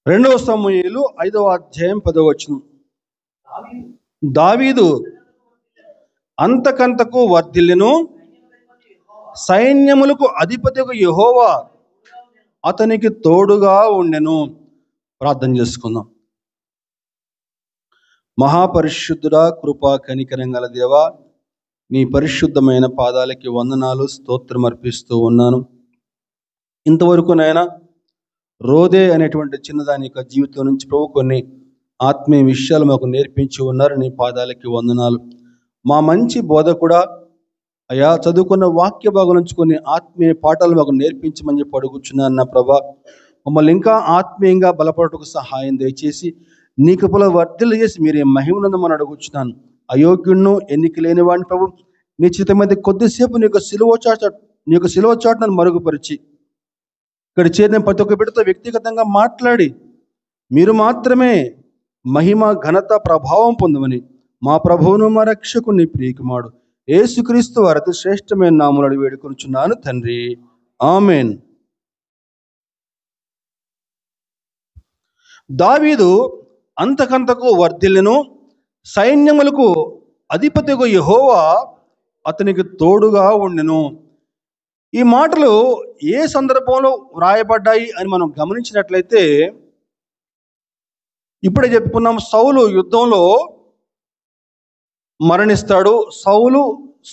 రెండవ సమూయేలు 5వ అధ్యాయం 10వ వచనం. దావీదు అంతకంతకు వర్ధిల్లెను, సైన్యములకు అధిపతియగు యెహోవా అతనికి తోడుగా ఉండెను. ప్రార్థన చేసుకుందాం. మహాపరిశుద్ధుడా, కృపా కనికరం గల దేవా, నీ పరిశుద్ధమైన పాదాలకి వందనాలు, స్తోత్రం అర్పిస్తూ ఉన్నాను. ఇంతవరకు నాయన రోదే అనేటువంటి చిన్నదాని యొక్క జీవితం నుంచి ప్రభు కొన్ని ఆత్మీయ విషయాలు మాకు నేర్పించి ఉన్నారు. నీ పాదాలకి వందనాలు. మా మంచి బోధకుడా అయా, చదువుకున్న వాక్య భాగం నుంచి కొన్ని ఆత్మీయ పాఠాలు మాకు నేర్పించమని చెప్పి అడుగుచున్నాను నా ప్రభా. మమ్మల్ని ఇంకా ఆత్మీయంగా బలపడటకు సహాయం దయచేసి నీ కృపలో వర్ధిల్ల చేసి మీరే మహిమనందమని అడుగుచున్నాను. అయోగ్యుణ్ణు, ఎన్నిక లేని వాడిని ప్రభు, నీ చిత్తమైతే కొద్దిసేపు నీ యొక్క సిలువ చాటును మరుగుపరిచి ఇక్కడ చేరిన ప్రతి ఒక్క బిడ్డతో వ్యక్తిగతంగా మాట్లాడి మీరు మాత్రమే మహిమ, ఘనత, ప్రభావం పొందమని మా ప్రభువును మా రక్షకుని ప్రియకుమారుడు యేసుక్రీస్తు వారి అతి శ్రేష్టమైన నామములో అడిగి వేడుకొనుచున్నాను తండ్రి, ఆమేన్. దావీదు అంతకంతకు వర్ధిల్లెను, సైన్యములకు అధిపతియగు యెహోవా అతనికి తోడుగా ఉండెను. ఈ మాటలు ఏ సందర్భంలో వ్రాయబడ్డాయి అని మనం గమనించినట్లయితే, ఇప్పుడే చెప్పుకున్నాం, సౌలు యుద్ధంలో మరణిస్తాడు.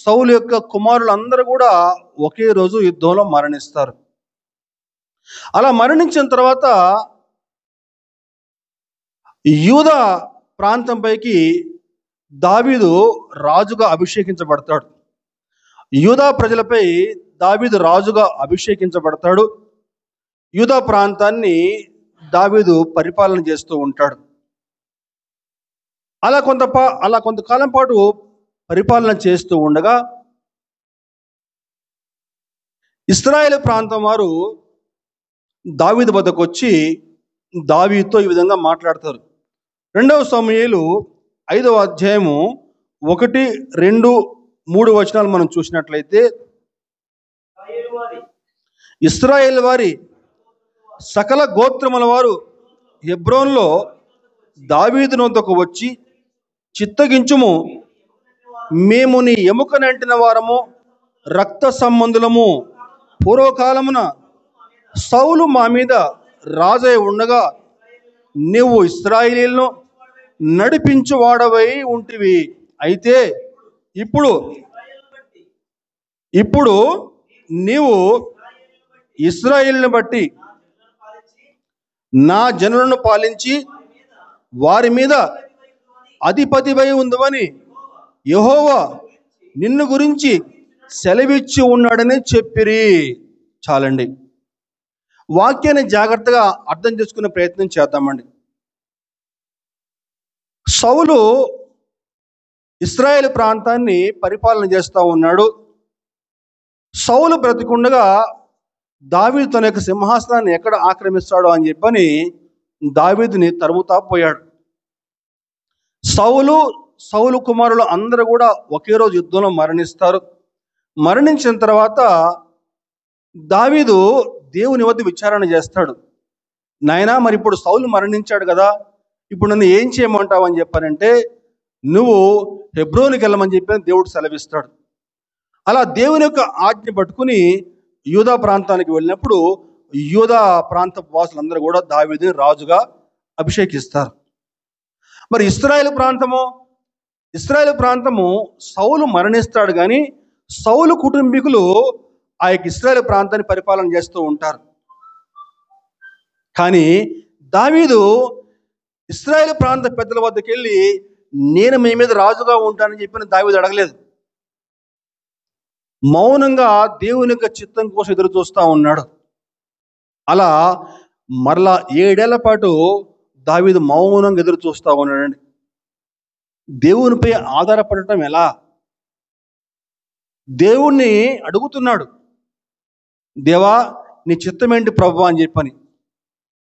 సౌలు యొక్క కుమారులందరూ కూడా ఒకే రోజు యుద్ధంలో మరణిస్తారు. అలా మరణించిన తర్వాత యూదా ప్రాంతంపైకి దావీదు రాజుగా అభిషేకించబడతాడు. యూదా ప్రజలపై దావీదు రాజుగా అభిషేకించబడతాడు. యూదా ప్రాంతాన్ని దావీదు పరిపాలన చేస్తూ ఉంటాడు. అలా కొంతకాలం పాటు పరిపాలన చేస్తూ ఉండగా ఇశ్రాయేలు ప్రాంతం వారు దావీదు వద్దకు వచ్చి దావీదుతో ఈ విధంగా మాట్లాడతారు. 2వ సమూయేలు 5వ అధ్యాయము 1, 2, 3 వచనాలు మనం చూసినట్లయితే, ఇశ్రాయేలు వారి సకల గోత్రముల వారు హెబ్రోన్లో దావీదు నొద్దకు వచ్చి, చిత్తగించుము, మేము నీ ఎముకనంటిన వారము, రక్త సంబంధులము. పూర్వకాలమున సౌలు మా మీద రాజై ఉండగా నీవు ఇశ్రాయేలీయులను నడిపించువాడవై ఉంటివి. అయితే ఇప్పుడు నీవు ఇశ్రాయేలును బట్టి నా జనులను పాలించి వారి మీద అధిపతివై ఉందవని యెహోవా నిన్ను గురించి సెలవిచ్చి ఉన్నాడని చెప్పిరి. చాలండి. వాక్యాన్ని జాగ్రత్తగా అర్థం చేసుకునే ప్రయత్నం చేద్దామండి. సౌలు ఇశ్రాయేలు ప్రాంతాన్ని పరిపాలన చేస్తూ ఉన్నాడు. సౌలు బ్రతికుండగా దావీదు తన యొక్క సింహాసనాన్ని ఎక్కడ ఆక్రమిస్తాడో అని చెప్పని దావీదుని తరుముతా పోయాడు. సౌలు కుమారులు అందరూ కూడా ఒకే రోజు యుద్ధంలో మరణిస్తారు. మరణించిన తర్వాత దావీదు దేవుని వద్ద విచారణ చేస్తాడు. నాయనా, మరి ఇప్పుడు సౌలు మరణించాడు కదా, ఇప్పుడు నన్ను ఏం చేయమంటావు అని చెప్పానంటే, నువ్వు హెబ్రోనుకి వెళ్ళమని చెప్పి దేవుడు సెలవిస్తాడు. అలా దేవుని యొక్క ఆజ్ఞ పట్టుకుని యూదా ప్రాంతానికి వెళ్ళినప్పుడు యూదా ప్రాంత వాసులందరూ కూడా దావీదుని రాజుగా అభిషేకిస్తారు. మరి ఇశ్రాయేలు ప్రాంతము సౌలు మరణిస్తాడు, కానీ సౌలు కుటుంబీకులు ఆ యొక్క ఇశ్రాయేలు ప్రాంతాన్ని పరిపాలన చేస్తూ ఉంటారు. కానీ దావీదు ఇశ్రాయేలు ప్రాంత పెద్దల వద్దకు వెళ్ళి, నేను మీ మీద రాజుగా ఉంటానని చెప్పిన దావీదు అడగలేదు. మౌనంగా దేవుని యొక్క చిత్తం కోసం ఎదురు చూస్తూ ఉన్నాడు. అలా మరలా 7 ఏళ్ల పాటు దావీదు మౌనంగా ఎదురు చూస్తూ ఉన్నాడండి. దేవునిపై ఆధారపడటం ఎలా? దేవుణ్ణి అడుగుతున్నాడు, దేవా నీ చిత్తం ఏంటి ప్రభువా అని చెప్పని.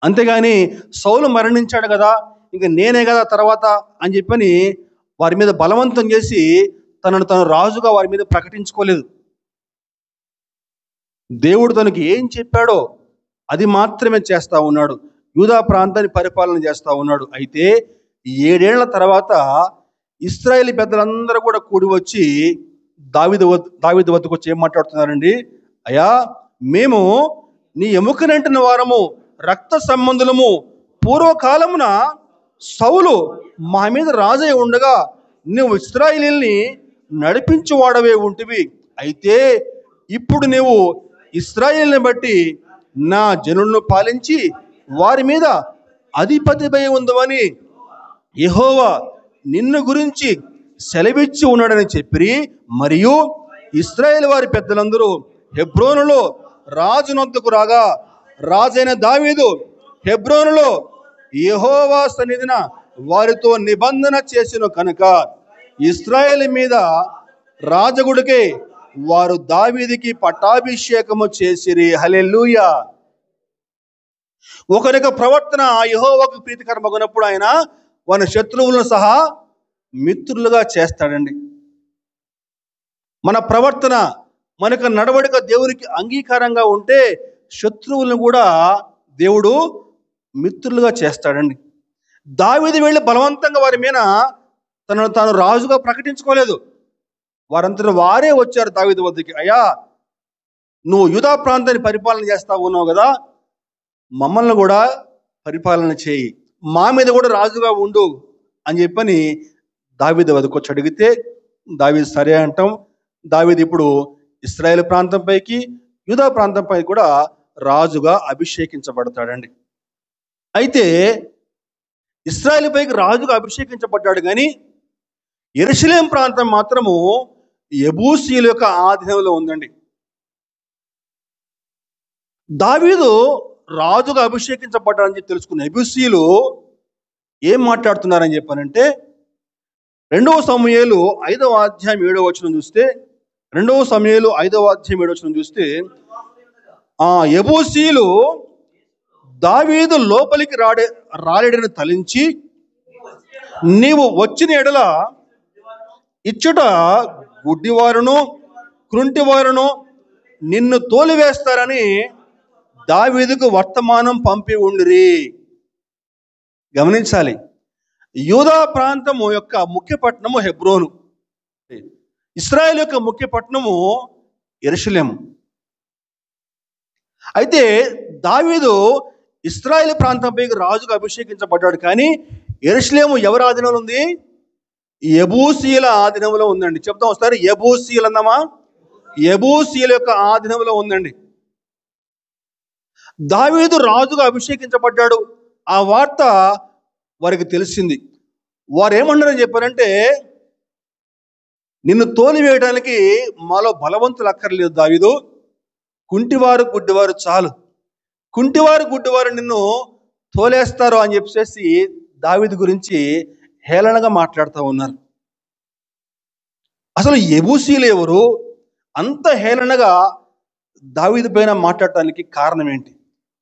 అంతేగాని సౌలు మరణించాడు కదా, ఇంక నేనే కదా తర్వాత అని చెప్పని వారి మీద బలవంతం చేసి తనను తను రాజుగా వారి మీద ప్రకటించుకోలేదు. దేవుడు తనకి ఏం చెప్పాడో అది మాత్రమే చేస్తా ఉన్నాడు. యూదా ప్రాంతాన్ని పరిపాలన చేస్తా ఉన్నాడు. అయితే 7 ఏళ్ల తర్వాత ఇశ్రాయేలు పెద్దలందరూ కూడా కూడి వచ్చి దావీదు వద్దకు వచ్చి ఏం మాట్లాడుతున్నారండి? అయ్యా, మేము నీ ఎముకనంటిన వారము, రక్త సంబంధులము. పూర్వకాలమున సౌలు మా మీద రాజై ఉండగా నువ్వు ఇశ్రాయేలుని నడిపించువాడవే ఉంటివి. అయితే ఇప్పుడు నువ్వు ఇశ్రాయేలుని బట్టి నా జనులను పాలించి వారి మీద అధిపతిపై ఉందవని యెహోవా నిన్ను గురించి సెలవిచ్చి ఉన్నాడని చెప్పి, మరియు ఇశ్రాయేలు వారి పెద్దలందరూ హెబ్రోనులో రాజునొద్దకు రాగా రాజైన దావీదు హెబ్రోనులో యెహోవా సన్నిధిన వారితో నిబంధన చేసిన కనుక ఇశ్రాయేలు మీద రాజగుడికే వారు దావీదుకి పట్టాభిషేకము చేసిరి. హల్లెలూయా. ఒకరిక ప్రవర్తన యెహోవాకు ప్రీతికరమగునప్పుడు ఆయన వారి శత్రువులను సహా మిత్రులుగా చేస్తాడండి. మన ప్రవర్తన, మనకు నడవడిక దేవునికి అంగీకారంగా ఉంటే శత్రువులను కూడా దేవుడు మిత్రులుగా చేస్తాడండి. దావీదు వెళ్ళి బలవంతంగా వారి మీద తనను తాను రాజుగా ప్రకటించుకోలేదు. వారంతట వారే వచ్చారు దావీదు వద్దకి. అయ్యా, నువ్వు యూదా ప్రాంతాన్ని పరిపాలన చేస్తా ఉన్నావు కదా, మమ్మల్ని కూడా పరిపాలన చేయి, మా మీద కూడా రాజుగా ఉండు అని చెప్పని దావీదు వద్దకు వచ్చి అడిగితే దావీదు సరే అంటాం. దావీదు ఇప్పుడు ఇశ్రాయేలు ప్రాంతంపైకి, యూదా ప్రాంతంపై కూడా రాజుగా అభిషేకించబడతాడండి. అయితే ఇశ్రాయేలు పైకి రాజుగా అభిషేకించబడ్డాడు, కానీ యెరూషలేం ప్రాంతం మాత్రము యెబూసీయుల యొక్క ఆధీనంలో ఉందండి. దావీదు రాజుగా అభిషేకించబడ్డాడని చెప్పి తెలుసుకున్న యెబూసీయులు ఏం మాట్లాడుతున్నారని చెప్పానంటే, 2 సమూయేలు 5వ అధ్యాయం 7వ వచనం చూస్తే, 2 సమూయేలు 5వ అధ్యాయం 7వ వచనం చూస్తే, యెబూసీయులు దావీదు లోపలికి రాలేడని తలంచి, నీవు వచ్చిన ఎడల ఇచ్చట గుడ్డివారును కృంటివారును నిన్ను తోలివేస్తారని దావీదుకు వర్తమానం పంపి ఉండిరి. గమనించాలి, యూదా ప్రాంతము యొక్క ముఖ్య పట్టణము హెబ్రోను, ఇశ్రాయేలు యొక్క ముఖ్య పట్టణము యెరూషలేము. అయితే దావీదు ఇశ్రాయేలు ప్రాంతంపైకి రాజుగా అభిషేకించబడ్డాడు, కానీ యెరూషలేము ఎవరి ఆధీనంలో ఉంది? యెబూసీయుల ఆధీనంలో ఉందండి. చెప్తాం ఒకసారి, యెబూసీయులు అన్నామా? యెబూసీయుల యొక్క ఆధీనంలో ఉందండి. దావీదు రాజుగా అభిషేకించబడ్డాడు, ఆ వార్త వారికి తెలిసింది. వారు ఏమన్నారని చెప్పారంటే, నిన్ను తోలివేయడానికి మాలో బలవంతులు అక్కర్లేదు దావీదు, కుంటివారు గుడ్డివారు చాలు, కుంటివారు గుడ్డివారు నిన్ను తోలేస్తారు అని చెప్పేసి దావీదు గురించి హేళనగా మాట్లాడుతూ ఉన్నారు. అసలు యెబూసీయులు ఎవరు? అంత హేళనగా దావీదు పైన మాట్లాడటానికి కారణం ఏంటి?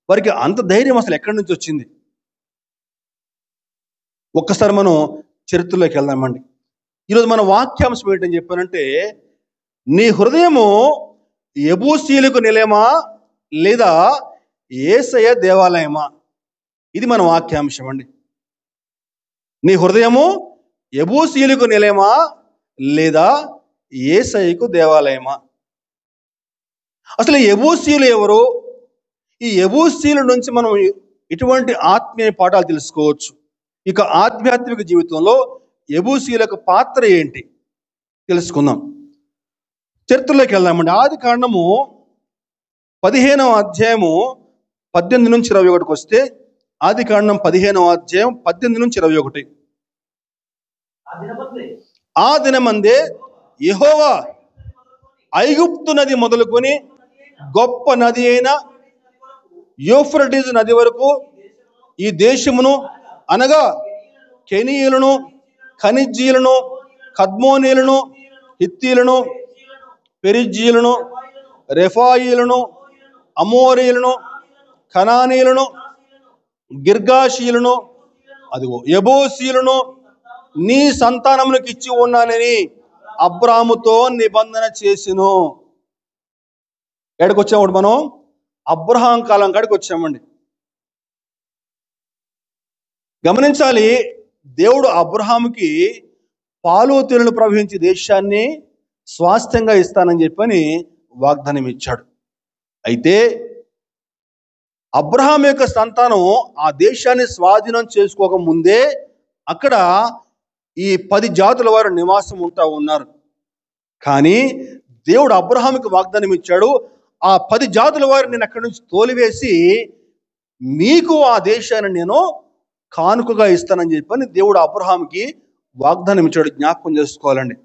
వారికి అంత ధైర్యం అసలు ఎక్కడి నుంచి వచ్చింది? ఒక్కసారి మనం చరిత్రలోకి వెళ్దామండి. ఈరోజు మన వాక్యాంశం ఏంటని చెప్పానంటే, నీ హృదయము యెబూసీయులకు నిలయమా లేదా యేసయ్య దేవాలయమా? ఇది మన వాక్యాంశం అండి. నీ హృదయము యెబూసీయులకు నిలయమా లేదా యేసయ్యకు దేవాలయమా? అసలు యెబూసీయులు ఎవరు? ఈ యెబూసీయుల నుంచి మనం ఇటువంటి ఆత్మీయ పాఠాలు తెలుసుకోవచ్చు. ఇక ఆధ్యాత్మిక జీవితంలో యెబూసీయుల యొక్క పాత్ర ఏంటి తెలుసుకుందాం. చరిత్రలోకి వెళ్దామండి. ఆదికాండము 15వ అధ్యాయము 18 నుంచి 21కి వస్తే, ఆదికాండం 15వ అధ్యాయం 18 నుంచి 21. ఆ దినమందే యెహోవా ఐగుప్తు నది మొదలుకొని గొప్ప నది అయిన యూఫ్రటీసు నది వరకు ఈ దేశమును, అనగా కెనీయులను, కనిజ్జీలను, కద్మోనీయులను, హిత్తీలను, పెరిజ్జీయులను, రెఫాయీలను, అమోరీయులను, కనానీయులను, గిర్గాషీయులను, అదిగో యెబూసీయులను నీ సంతానములకు ఇచ్చి ఉన్నానని అబ్రాహాముతో నిబంధన చేసెను. ఎక్కడికి వచ్చాము మనం? అబ్రహాం కాలం కాడికి వచ్చామండి. గమనించాలి, దేవుడు అబ్రహాముకి పాలు తేనెలు ప్రవహించే దేశాన్ని స్వాస్థ్యంగా ఇస్తానని చెప్పని వాగ్దానం ఇచ్చాడు. అయితే అబ్రహాం యొక్క సంతానం ఆ దేశాన్ని స్వాధీనం చేసుకోక ముందే అక్కడ ఈ 10 జాతుల వారు నివాసం ఉంటా ఉన్నారు. కానీ దేవుడు అబ్రహాముకి వాగ్దానం ఇచ్చాడు, ఆ 10 జాతుల వారిని నేను అక్కడి నుంచి తోలివేసి మీకు ఆ దేశాన్ని నేను కానుకగా ఇస్తానని చెప్పని దేవుడు అబ్రహాముకి వాగ్దానం ఇచ్చాడు. జ్ఞాపకం చేసుకోవాలండి.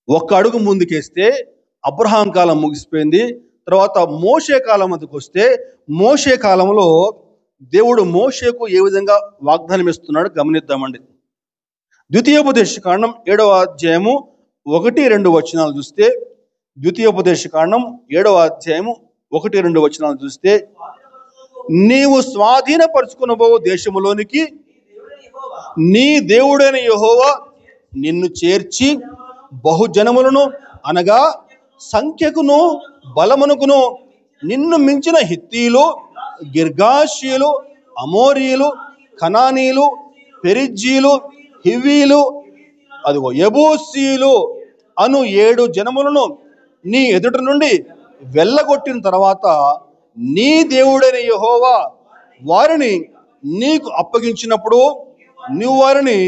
ఒక్క అడుగు ముందుకేస్తే అబ్రహాం కాలం ముగిసిపోయింది. తర్వాత మోషే కాలం మీదకి వస్తే మోషే కాలంలో దేవుడు మోషేకు ఏ విధంగా వాగ్దానం ఇస్తున్నాడు గమనిద్దామండి. ద్వితీయోపదేశకాండం 7వ అధ్యాయము 1-2 వచనాలు చూస్తే, ద్వితీయోపదేశకాండం 7వ అధ్యాయము 1-2 వచనాలు చూస్తే, నీవు స్వాధీనపరుచుకునబో దేశములోనికి నీ దేవుడైన యెహోవా నిన్ను చేర్చి బహుజనములను అనగా సంఖ్యకును బలమునకును నిన్ను మించిన హిత్తీలు, గిర్గాషీయులు, అమోరీయులు, కనానీయులు, పెరిజ్జీలు, హివ్వీలు, అదిగో యెబూసీయులు అను 7 జనములను నీ ఎదుట నుండి వెళ్ళగొట్టిన తర్వాత నీ దేవుడైన యెహోవా వారిని నీకు అప్పగించినప్పుడు నువ్వు వారిని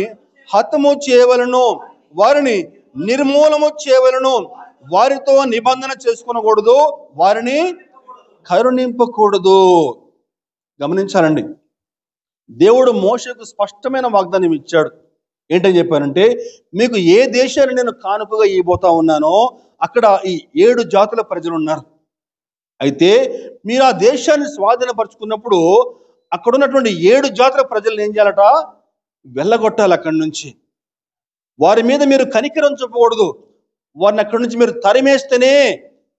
హతము చేయవలను, వారిని నిర్మూలము చేయవలను, వారితో నిబంధన చేసుకునకూడదు, వారిని కరుణింపకూడదు. గమనించాలండి, దేవుడు మోషేకు స్పష్టమైన వాగ్దానం ఇచ్చాడు. ఏంటని చెప్పారంటే, మీకు ఏ దేశాన్ని నేను కానుకగా ఇవ్వబోతా ఉన్నానో అక్కడ ఈ 7 జాతుల ప్రజలు ఉన్నారు. అయితే మీరు ఆ దేశాన్ని స్వాధీనపరుచుకున్నప్పుడు అక్కడ ఉన్నటువంటి 7 జాతుల ప్రజలను ఏం చేయాలట? వెళ్ళగొట్టాలి అక్కడి నుంచి. వారి మీద మీరు కనికరం చూపకూడదు. వారిని అక్కడి నుంచి మీరు తరిమేస్తేనే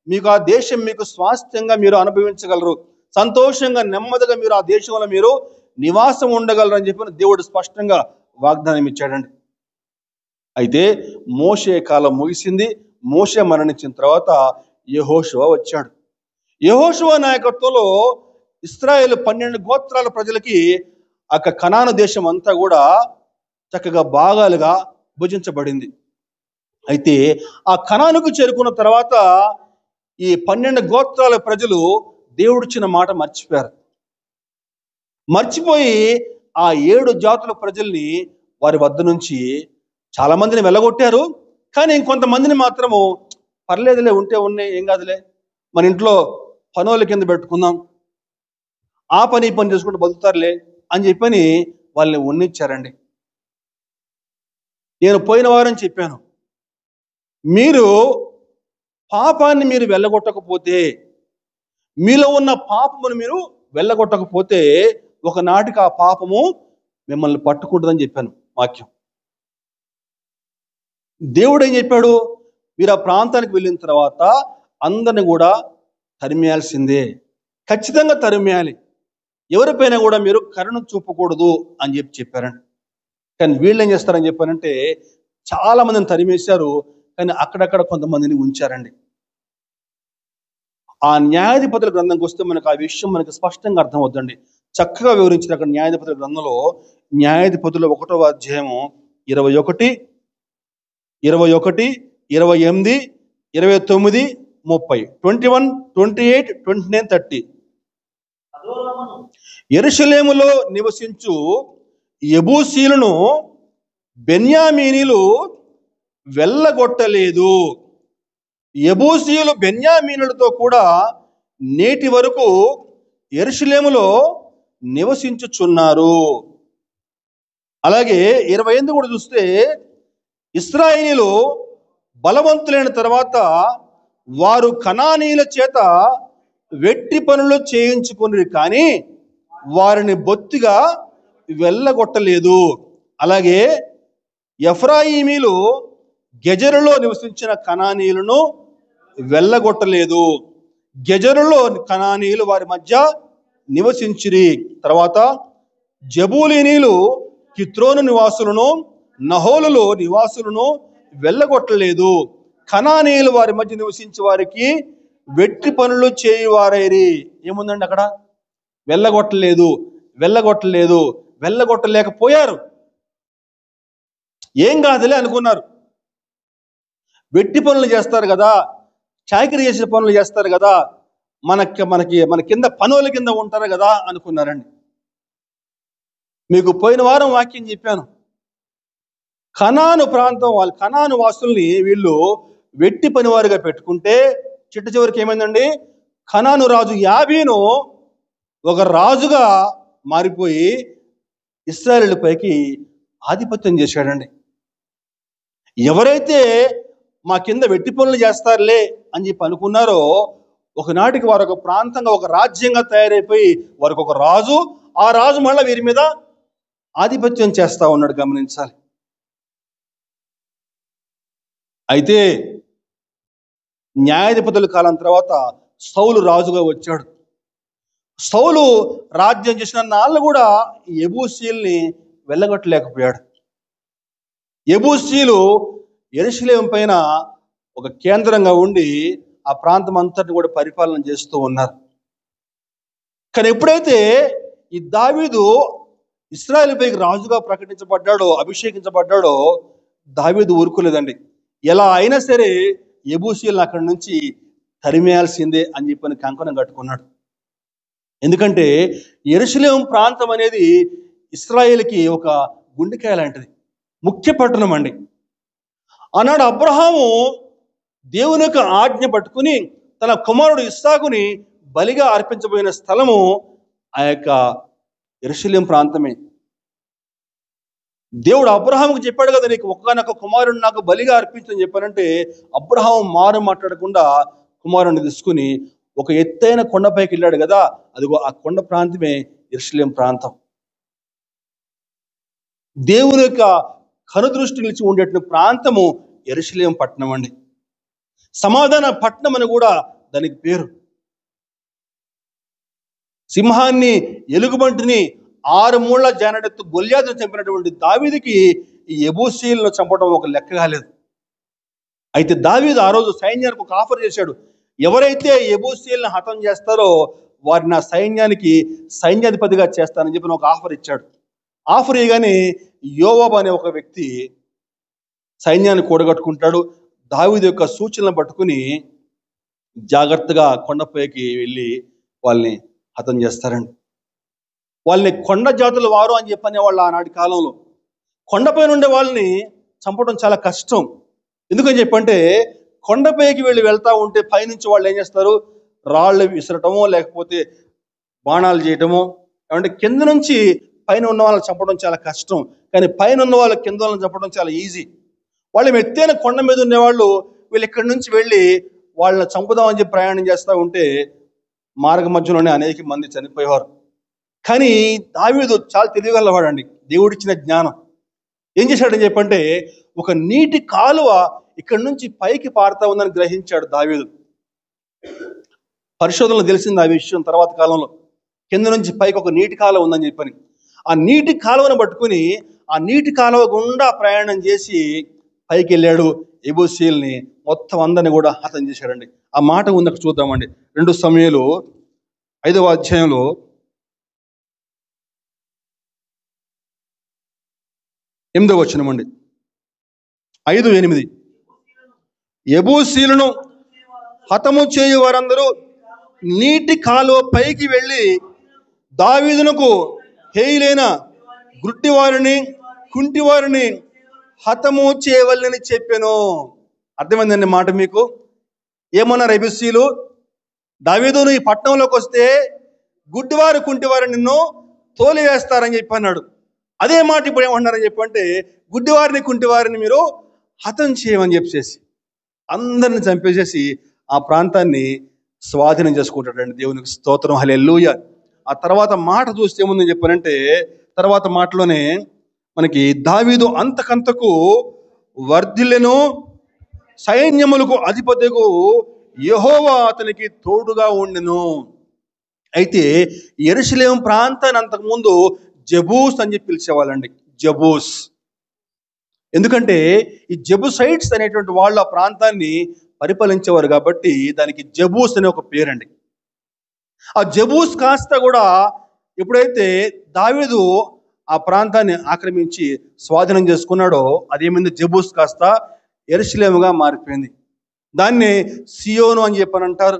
మీకు ఆ దేశం మీకు స్వాస్థ్యంగా మీరు అనుభవించగలరు, సంతోషంగా నెమ్మదిగా మీరు ఆ దేశంలో మీరు నివాసం ఉండగలరు అని చెప్పి దేవుడు స్పష్టంగా వాగ్దానం ఇచ్చాడండి. అయితే మోషే కాలం ముగిసింది. మోషే మరణించిన తర్వాత యెహోషువ వచ్చాడు. యెహోషువ నాయకత్వంలో ఇశ్రాయేలు 12 గోత్రాల ప్రజలకి కనాను దేశం అంతా కూడా చక్కగా భాగాలుగా భుజించబడింది. అయితే ఆ కనానుకు చేరుకున్న తర్వాత ఈ 12 గోత్రాల ప్రజలు దేవుడిచ్చిన మాట మర్చిపోయారు. మర్చిపోయి ఆ 7 జాతుల ప్రజల్ని వారి వద్ద నుంచి చాలా మందిని వెళ్ళగొట్టారు. కానీ ఇంకొంతమందిని మాత్రము పర్లేదులే, ఉంటే ఉన్నాయి, ఏం కాదులే, మన ఇంట్లో పనుల కింద పెట్టుకుందాం, ఆ పని ఈ పని చేసుకుంటూ బతుకుతారులే అని చెప్పని వాళ్ళని ఉన్నిచ్చారండి. నేను పోయిన వారం చెప్పాను, మీరు పాపాన్ని మీరు వెళ్ళగొట్టకపోతే, మీలో ఉన్న పాపమును మీరు వెళ్ళగొట్టకపోతే ఒకనాటికి ఆ పాపము మిమ్మల్ని పట్టుకుంటుందని చెప్పాను వాక్యం. దేవుడు ఏం చెప్పాడు? మీరు ఆ ప్రాంతానికి వెళ్ళిన తర్వాత అందరిని కూడా తరిమేయాల్సిందే, ఖచ్చితంగా తరిమేయాలి, ఎవరిపైన కూడా మీరు కరుణ చూపకూడదు అని చెప్పారండి. కానీ వీళ్ళు ఏం చేస్తారని చెప్పారంటే, చాలా మందిని తరిమేశారు, కానీ అక్కడక్కడ కొంతమందిని ఉంచారండి. ఆ న్యాయాధిపతుల గ్రంథంకి వస్తే మనకు ఆ విషయం మనకు స్పష్టంగా అర్థం అవుతుందండి. చక్కగా వివరించిన అక్కడ న్యాయాధిపతుల గ్రంథంలో న్యాయాధిపతుల 1వ అధ్యాయము 21, 28, 29, 29, 30, 21, 28, 29, 30. యెరూషలేములో నివసించు యెబూసీయులను బెన్యామీనీలు వెళ్ళగొట్టలేదు. యెబూసీయులు బెన్యామీనులతో కూడా నేటి వరకు యెరూషలేములో నివసించుచున్నారు. అలాగే 28 కూడా చూస్తే, ఇశ్రాయేలీయులు బలవంతులైన తర్వాత వారు కనానీయుల చేత వెట్టి పనులు చేయించుకుని కానీ వారిని బొత్తిగా వెళ్ళగొట్టలేదు. అలాగే ఎఫ్రాయిమీలు గెజరులో నివసించిన కనానీయులను వెళ్ళగొట్టలేదు. గెజరులో కనానీయులు వారి మధ్య నివసించిరి. తర్వాత జబూలీనీలు కిత్రోను నివాసులను, నహోలులో నివాసులను వెళ్ళగొట్టలేదు. కనానీయులు వారి మధ్య నివసించే వారికి వెట్టి పనులు చేయువారైరి. ఏముందండి అక్కడ? వెళ్ళగొట్టలేకపోయారు. ఏం కాదులే అనుకున్నారు. వెట్టి పనులు చేస్తారు కదా, చాకరీ చేసే పనులు చేస్తారు కదా, మన కింద పనుల కింద ఉంటారు కదా అనుకున్నారండి. మీకు పోయిన వారం వాక్యం చెప్పాను. కనాను ప్రాంతం వాళ్ళు, కనాను వాసుల్ని వీళ్ళు వెట్టి పనివారుగా పెట్టుకుంటే చిట్ట చివరికి ఏమైందండి? కనాను రాజు యాబీను ఒక రాజుగా మారిపోయి ఇశ్రాయేలు పైకి ఆధిపత్యం చేశాడండి. ఎవరైతే మా కింద వెట్టి పనులు చేస్తారులే అని చెప్పి అనుకున్నారో, ఒకనాటికి వారు ఒక ప్రాంతంగా, ఒక రాజ్యంగా తయారైపోయి వారికి ఒక రాజు, ఆ రాజు మళ్ళీ వీరి మీద ఆధిపత్యం చేస్తా ఉన్నాడు. గమనించాలి. అయితే న్యాయాధిపతుల కాలం తర్వాత సౌలు రాజుగా వచ్చాడు. సౌలు రాజ్యం చేసిన నాళ్ళు కూడా యెబూసీయుల్ని వెళ్ళగొట్టలేకపోయాడు. యెబూసీయులు యెరూషలేము పైన ఒక కేంద్రంగా ఉండి ఆ ప్రాంతం అంతటిని కూడా పరిపాలన చేస్తూ ఉన్నారు. కానీ ఎప్పుడైతే ఈ దావీదు ఇశ్రాయేలు పైకి రాజుగా ప్రకటించబడ్డాడో, అభిషేకించబడ్డాడో, దావీదు ఊరుకోలేదండి. ఎలా అయినా సరే యెబూసీయులను అక్కడి నుంచి తరిమేయాల్సిందే అని చెప్పని కంకణం కట్టుకున్నాడు. ఎందుకంటే యెరూషలేము ప్రాంతం అనేది ఇశ్రాయేలుకి ఒక గుండెకాయ లాంటిది, ముఖ్య పట్టణం అండి. ఆనాడు అబ్రహాము దేవుని యొక్క ఆజ్ఞ పట్టుకుని తన కుమారుడు ఇస్సాకుని బలిగా అర్పించబోయిన స్థలము ఆ యొక్క యెరూషలేము ప్రాంతమే. దేవుడు అబ్రహాముకు చెప్పాడు కదా, నీకు ఒక్కనొక కుమారుడు నాకు బలిగా అర్పించని చెప్పానంటే, అబ్రహాము మారు మాట్లాడకుండా కుమారుడిని తీసుకుని ఒక ఎత్తైన కొండపైకి వెళ్ళాడు కదా, అదిగో ఆ కొండ ప్రాంతమే యెరూషలేము ప్రాంతం. దేవుని యొక్క కనుదృష్టి నిలిచి ఉండేటువంటి ప్రాంతము యెరూషలేము పట్టణం అండి. సమాధాన పట్టణం అని కూడా దానికి పేరు. సింహాన్ని, ఎలుగుబంటిని, 6 మూళ్ల జానడెత్తు గొల్యాతును చంపినటువంటి దావీదుకి ఈ యెబూసీయులను చంపడం ఒక లెక్క కాలేదు. అయితే దావీదు ఆ రోజు సైన్యానికి ఒక ఆఫర్ చేశాడు. ఎవరైతే యెబూసీయులను హతం చేస్తారో వారిని నా సైన్యానికి సైన్యాధిపతిగా చేస్తానని చెప్పి ఒక ఆఫర్ ఇచ్చాడు. ఆఫర్ ఇవ్వగానే యోవాబు అనే ఒక వ్యక్తి సైన్యాన్ని కూడగట్టుకుంటాడు. దావీదు యొక్క సూచనలను పట్టుకుని జాగ్రత్తగా కొండపైకి వెళ్ళి వాళ్ళని హతం చేస్తారండి. వాళ్ళని కొండ జాతుల వారు అని చెప్పనే వాళ్ళు ఆనాటి కాలంలో. కొండపైన ఉండే వాళ్ళని చంపడం చాలా కష్టం. ఎందుకని చెప్పంటే కొండపైకి వెళ్తా ఉంటే పైనుంచి వాళ్ళు ఏం చేస్తారు? రాళ్ళు విసరటమో లేకపోతే బాణాలు చేయటమో. ఏమంటే కింద నుంచి పైన ఉన్న వాళ్ళని చంపడం చాలా కష్టం, కానీ పైన ఉన్న వాళ్ళ కింద వాళ్ళని చంపడం చాలా ఈజీ. వాళ్ళు ఎత్తైన కొండ మీద ఉండేవాళ్ళు వీళ్ళు ఇక్కడి నుంచి వెళ్ళి వాళ్ళని చంపుదామని చెప్పి ప్రయాణం చేస్తూ ఉంటే మార్గ మధ్యలోనే అనేక మంది చనిపోయేవారు. కానీ దావీదు చాలా తెలియగలవాడండి. దేవుడిచ్చిన జ్ఞానం ఏం చేశాడని చెప్పంటే, ఒక నీటి కాలువ ఇక్కడి నుంచి పైకి పారుతా ఉందని గ్రహించాడు దావీదు. పరిశోధనలో తెలిసింది ఆ విషయం తర్వాత కాలంలో. కింద నుంచి పైకి ఒక నీటి కాలువ ఉందని చెప్పని ఆ నీటి కాలువను పట్టుకుని ఆ నీటి కాలువ గుండా ప్రయాణం చేసి పైకి వెళ్ళాడు. యెబూసీయుల్ని మొత్తం అందరిని కూడా హతం చేశాడండి. ఆ మాట ఉందక చూద్దామండి. 2 సమూయేలు 5వ అధ్యాయంలో 8వ వచనమండి. 5:8 యెబూసీయులను హతము చేయు వారందరూ నీటి కాలువ పైకి వెళ్ళి దావీదునకు హేయులైన గుడ్డివారిని, కుంటివారిని హతము చేయవలనని చెప్పాను. అర్థమైందండి మాట మీకు? ఏమన్నారు యెబూసీయులు? దావీదు ఈ పట్టణంలోకి వస్తే గుడ్డివారు, కుంటివారు నిన్ను తోలివేస్తారని చెప్పి అన్నాడు. అదే మాట ఇప్పుడు ఏమంటున్నారని చెప్పంటే, గుడ్డివారిని, కుంటివారిని మీరు హతం చేయమని చెప్పేసి అందరిని చంపేసేసి ఆ ప్రాంతాన్ని స్వాధీనం చేసుకుంటాడండి. దేవునికి స్తోత్రం, హల్లెలూయా. ఆ తర్వాత మాట చూస్తే ఏముందని చెప్పారంటే, తర్వాత మాటలోనే మనకి దావీదు అంతకంతకు వర్ధిల్లెను, సైన్యములకు అధిపతికు యెహోవా అతనికి తోడుగా ఉండెను. అయితే యెరూషలేము ప్రాంతాన్ని అంతకుముందు జబూస్ అని చెప్పి పిలిచేవాళ్ళండి. జబూస్. ఎందుకంటే ఈ జబుసైట్స్ అనేటువంటి వాళ్ళు ఆ ప్రాంతాన్ని పరిపాలించేవారు కాబట్టి దానికి జబూస్ అనే ఒక పేరండి. ఆ జబూస్ కాస్త కూడా ఎప్పుడైతే దావీదు ఆ ప్రాంతాన్ని ఆక్రమించి స్వాధీనం చేసుకున్నాడో అదేమైంది, జబూస్ కాస్త యెరూషలేముగా మారిపోయింది. దాన్ని సియోను అని చెప్పని అంటారు,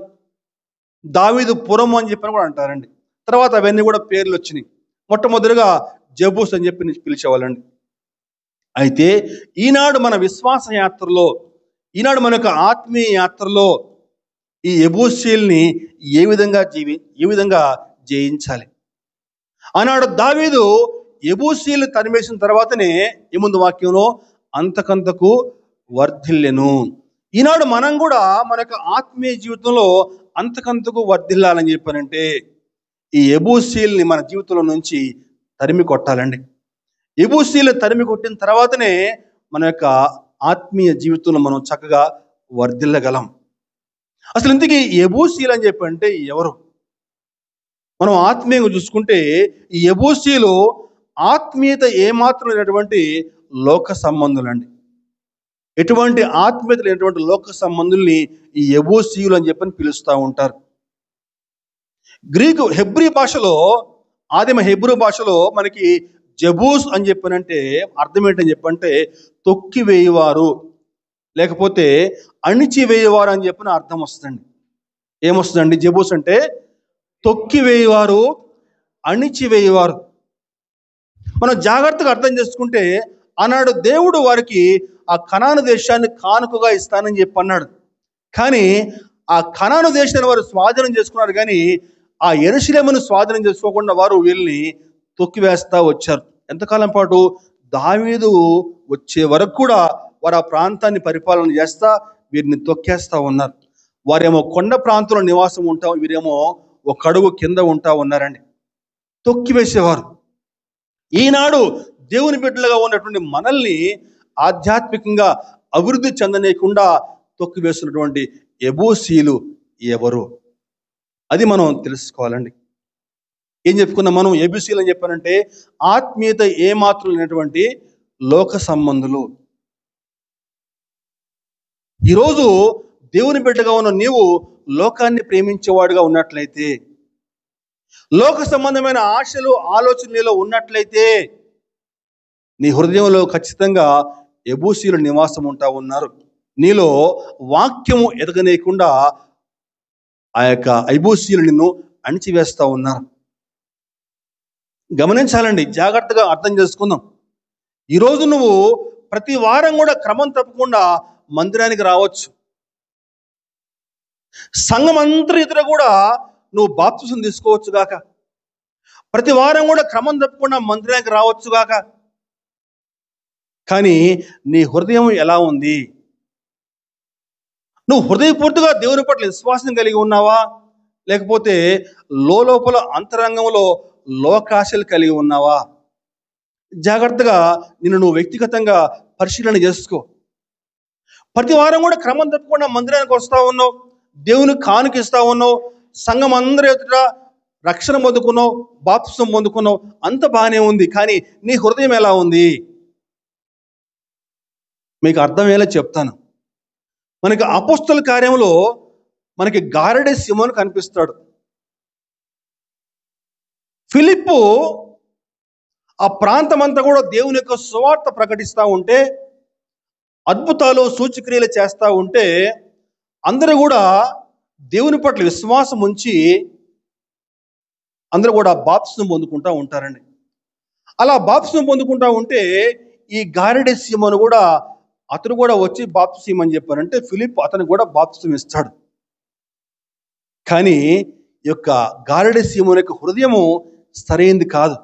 దావీదు పురము అని చెప్పని కూడా అంటారండి. తర్వాత అవన్నీ కూడా పేర్లు వచ్చినాయి. మొట్టమొదటిగా జబూస్ అని చెప్పి పిలిచేవాళ్ళండి. అయితే ఈనాడు మన విశ్వాస యాత్రలో, ఈనాడు మన యొక్క ఆత్మీయ యాత్రలో ఈ యెబూసీల్ని ఏ విధంగా జయించాలి? ఆనాడు దావీదు యెబూసీలు తరిమేసిన తర్వాతనే ఏముంది వాక్యంలో, అంతకంతకు వర్ధిల్లెను. ఈనాడు మనం కూడా మన యొక్క ఆత్మీయ జీవితంలో అంతకంతకు వర్ధిల్లాలని చెప్పానంటే ఈ యెబూసీల్ని మన జీవితంలో నుంచి తరిమి కొట్టాలండి. యెబూసీలు తరిమి కొట్టిన తర్వాతనే మన యొక్క ఆత్మీయ జీవితంలో మనం చక్కగా వర్ధిల్లగలం. అసలు ఇంతకీ యెబూసీలు అని చెప్పంటే ఎవరు? మనం ఆత్మీయంగా చూసుకుంటే ఈ యెబూసీలు ఆత్మీయత ఏమాత్రం లేనటువంటి లోక సంబంధులండి. ఎటువంటి ఆత్మీయత లేనటువంటి లోక సంబంధుల్ని ఈ యెబూసీయులు అని చెప్పని పిలుస్తూ ఉంటారు. హెబ్రీ భాషలో, ఆదిమ హెబ్రూ భాషలో మనకి జబూస్ అని చెప్పనంటే అర్థం ఏంటని చెప్పంటే తొక్కివేయువారు, లేకపోతే అణిచివేయువారు అని చెప్పిన అర్థం వస్తుందండి. ఏమొస్తుందండి? జబూస్ అంటే తొక్కివేయువారు, అణిచివేయువారు. మనం జాగ్రత్తగా అర్థం చేసుకుంటే ఆనాడు దేవుడు వారికి ఆ కనాను దేశాన్ని కానుకగా ఇస్తానని చెప్పి అన్నాడు. కానీ ఆ కనాను దేశాన్ని వారు స్వాధీనం చేసుకున్నారు, కానీ ఆ యెరూషలేమును స్వాధీనం చేసుకోకుండా వారు వీళ్ళని తొక్కివేస్తా వచ్చారు. ఎంతకాలం పాటు? దావీదు వచ్చే వరకు కూడా వారు ఆ ప్రాంతాన్ని పరిపాలన చేస్తా వీరిని తొక్కేస్తా ఉన్నారు. వారేమో కొండ ప్రాంతంలో నివాసం ఉంటాం, వీరేమో ఒక అడుగు కింద ఉంటా ఉన్నారండి. తొక్కివేసేవారు. ఈనాడు దేవుని బిడ్డలుగా ఉన్నటువంటి మనల్ని ఆధ్యాత్మికంగా అభివృద్ధి చెందనీయకుండా తొక్కివేస్తున్నటువంటి యెబూసీలు ఎవరు? అది మనం తెలుసుకోవాలండి. ఏం చెప్పుకున్నాం మనం? యెబూసీలు అని చెప్పానంటే ఆత్మీయత ఏమాత్రం లేనటువంటి లోక సంబంధులు. ఈరోజు దేవుని బిడ్డగా ఉన్న నీవు లోకాన్ని ప్రేమించేవాడుగా ఉన్నట్లయితే, లోక సంబంధమైన ఆశలు ఆలోచనలో ఉన్నట్లయితే నీ హృదయంలో ఖచ్చితంగా యెబూసీలు నివాసం ఉంటా ఉన్నారు. నీలో వాక్యము ఎదగనీయకుండా ఆ యొక్క యెబూసీలు నిన్ను అణిచివేస్తా ఉన్నారు. గమనించాలండి, జాగ్రత్తగా అర్థం చేసుకుందాం. ఈరోజు నువ్వు ప్రతి వారం కూడా క్రమం తప్పకుండా మందిరానికి రావచ్చు. సంఘం అంతటి ఎదుట కూడా నువ్వు బాప్తిసం తీసుకోవచ్చు గాక. ప్రతి వారం కూడా క్రమం తప్పకుండా మందిరానికి రావచ్చు గాక. కానీ నీ హృదయం ఎలా ఉంది? నువ్వు హృదయపూర్తిగా దేవుని పట్ల విశ్వాసం కలిగి ఉన్నావా, లేకపోతే లోపల అంతరంగంలో లోకాశలు కలిగి ఉన్నావా? జాగ్రత్తగా నిన్ను నువ్వు వ్యక్తిగతంగా పరిశీలన చేసుకో. ప్రతి వారం కూడా క్రమం తప్పకుండా మందిరానికి వస్తా ఉన్నావు, దేవునికి కానుకిస్తా ఉన్నావు, సంఘం అందరి ఎదుట రక్షణ పొందుకున్నావు, బాప్తిసం పొందుకున్నావు, అంత బాగానే ఉంది. కానీ నీ హృదయం ఎలా ఉంది? మీకు అర్థమయ్యేలా చెప్తాను. మనకి అపోస్తల కార్యంలో మనకి గారడే సీమోను కనిపిస్తాడు. ఫిలిప్పు ఆ ప్రాంతం అంతా కూడా దేవుని యొక్క సువార్త ప్రకటిస్తూ ఉంటే, అద్భుతాలు సూచక్రియలు చేస్తూ ఉంటే అందరూ కూడా దేవుని పట్ల విశ్వాసం ఉంచి అందరూ కూడా బాప్తిసం పొందుకుంటూ ఉంటారండి. అలా బాప్తిసం పొందుకుంటూ ఉంటే ఈ గారడే సీమోను కూడా, అతను కూడా వచ్చి బాప్తిసం అని చెప్పారంటే ఫిలిప్ అతను కూడా బాప్తిసం ఇస్తాడు. కానీ ఈ యొక్క గారడే సీమోను యొక్క హృదయము సరైంది కాదు.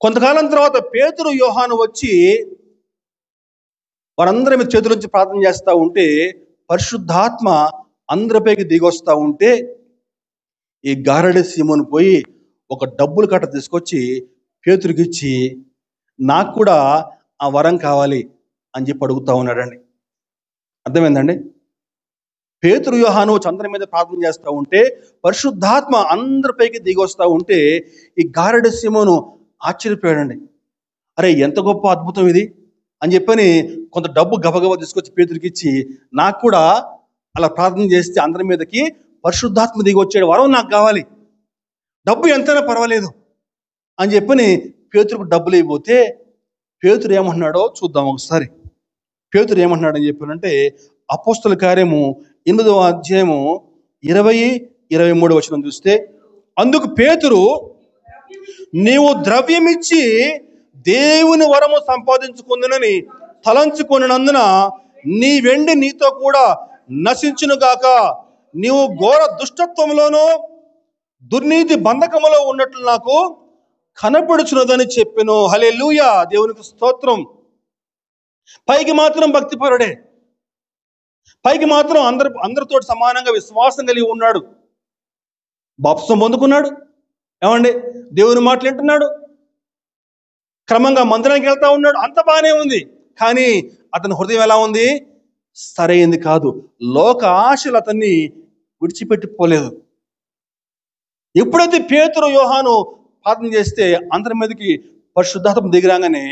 కొంతకాలం తర్వాత పేతురు యోహాను వచ్చి వారందరి మీద చేతుల నుంచి ప్రార్థన చేస్తూ ఉంటే పరిశుద్ధాత్మ అందరిపైకి దిగొస్తా ఉంటే ఈ గారడే సీమోను పోయి ఒక డబ్బులు కట్ట తీసుకొచ్చి పేతురికి ఇచ్చి, నాకు కూడా ఆ వరం కావాలి అని చెప్పి అడుగుతా ఉన్నాడండి. అర్థమైందండి? పేతురు యోహాను చంద్రుని మీద ప్రార్థన చేస్తూ ఉంటే, పరిశుద్ధాత్మ అందరిపైకి దిగి వస్తూ ఉంటే, ఈ గారడి సీమోను ఆశ్చర్యపోయాడండి. అరే, ఎంత గొప్ప అద్భుతం ఇది అని చెప్పని కొంత డబ్బు గబగబా తీసుకొచ్చి పేతురికి ఇచ్చి, నాకు కూడా అలా ప్రార్థన చేస్తే అందరి మీదకి పరిశుద్ధాత్మ దిగి వచ్చాడు, వరం నాకు కావాలి, డబ్బు ఎంతైనా పర్వాలేదు అని చెప్పని పేతురుకు డబ్బులు ఇవ్వబోతే, పేతురు ఏమంటున్నాడో చూద్దాం ఒకసారి. పేతురు ఏమంటున్నాడని చెప్పానంటే, అపోస్తల కార్యము 8వ అధ్యాయము 20-23 వచనం చూస్తే, అందుకు పేతురు, నీవు ద్రవ్యమిచ్చి దేవుని వరము సంపాదించుకుందునని తలంచుకొనినందున నీ వెండి నీతో కూడా నశించును గాక, నీవు ఘోర దుష్టత్వంలోనూ దుర్నీతి బంధకములో ఉన్నట్లు నాకు కనపడుచున్నదని చెప్పెను. హల్లెలూయా, దేవునికి స్తోత్రం. పైకి మాత్రం భక్తిపరుడే, పైకి మాత్రం అందరితో సమానంగా విశ్వాసం కలిగి ఉన్నాడు, బాప్తిసం పొందుకున్నాడు, ఏమండి దేవుని మాటలు వింటున్నాడు, క్రమంగా మందిరానికి వెళ్తా ఉన్నాడు, అంత బాగానే ఉంది. కానీ అతని హృదయం ఎలా ఉంది? సరైంది కాదు. లోక ఆశలు అతన్ని విడిచిపెట్టిపోలేదు. ఎప్పుడైతే పేతురు యోహాను ప్రార్థన చేస్తే అందరి మీదకి పరిశుద్ధాత్మ దిగిరాగానే,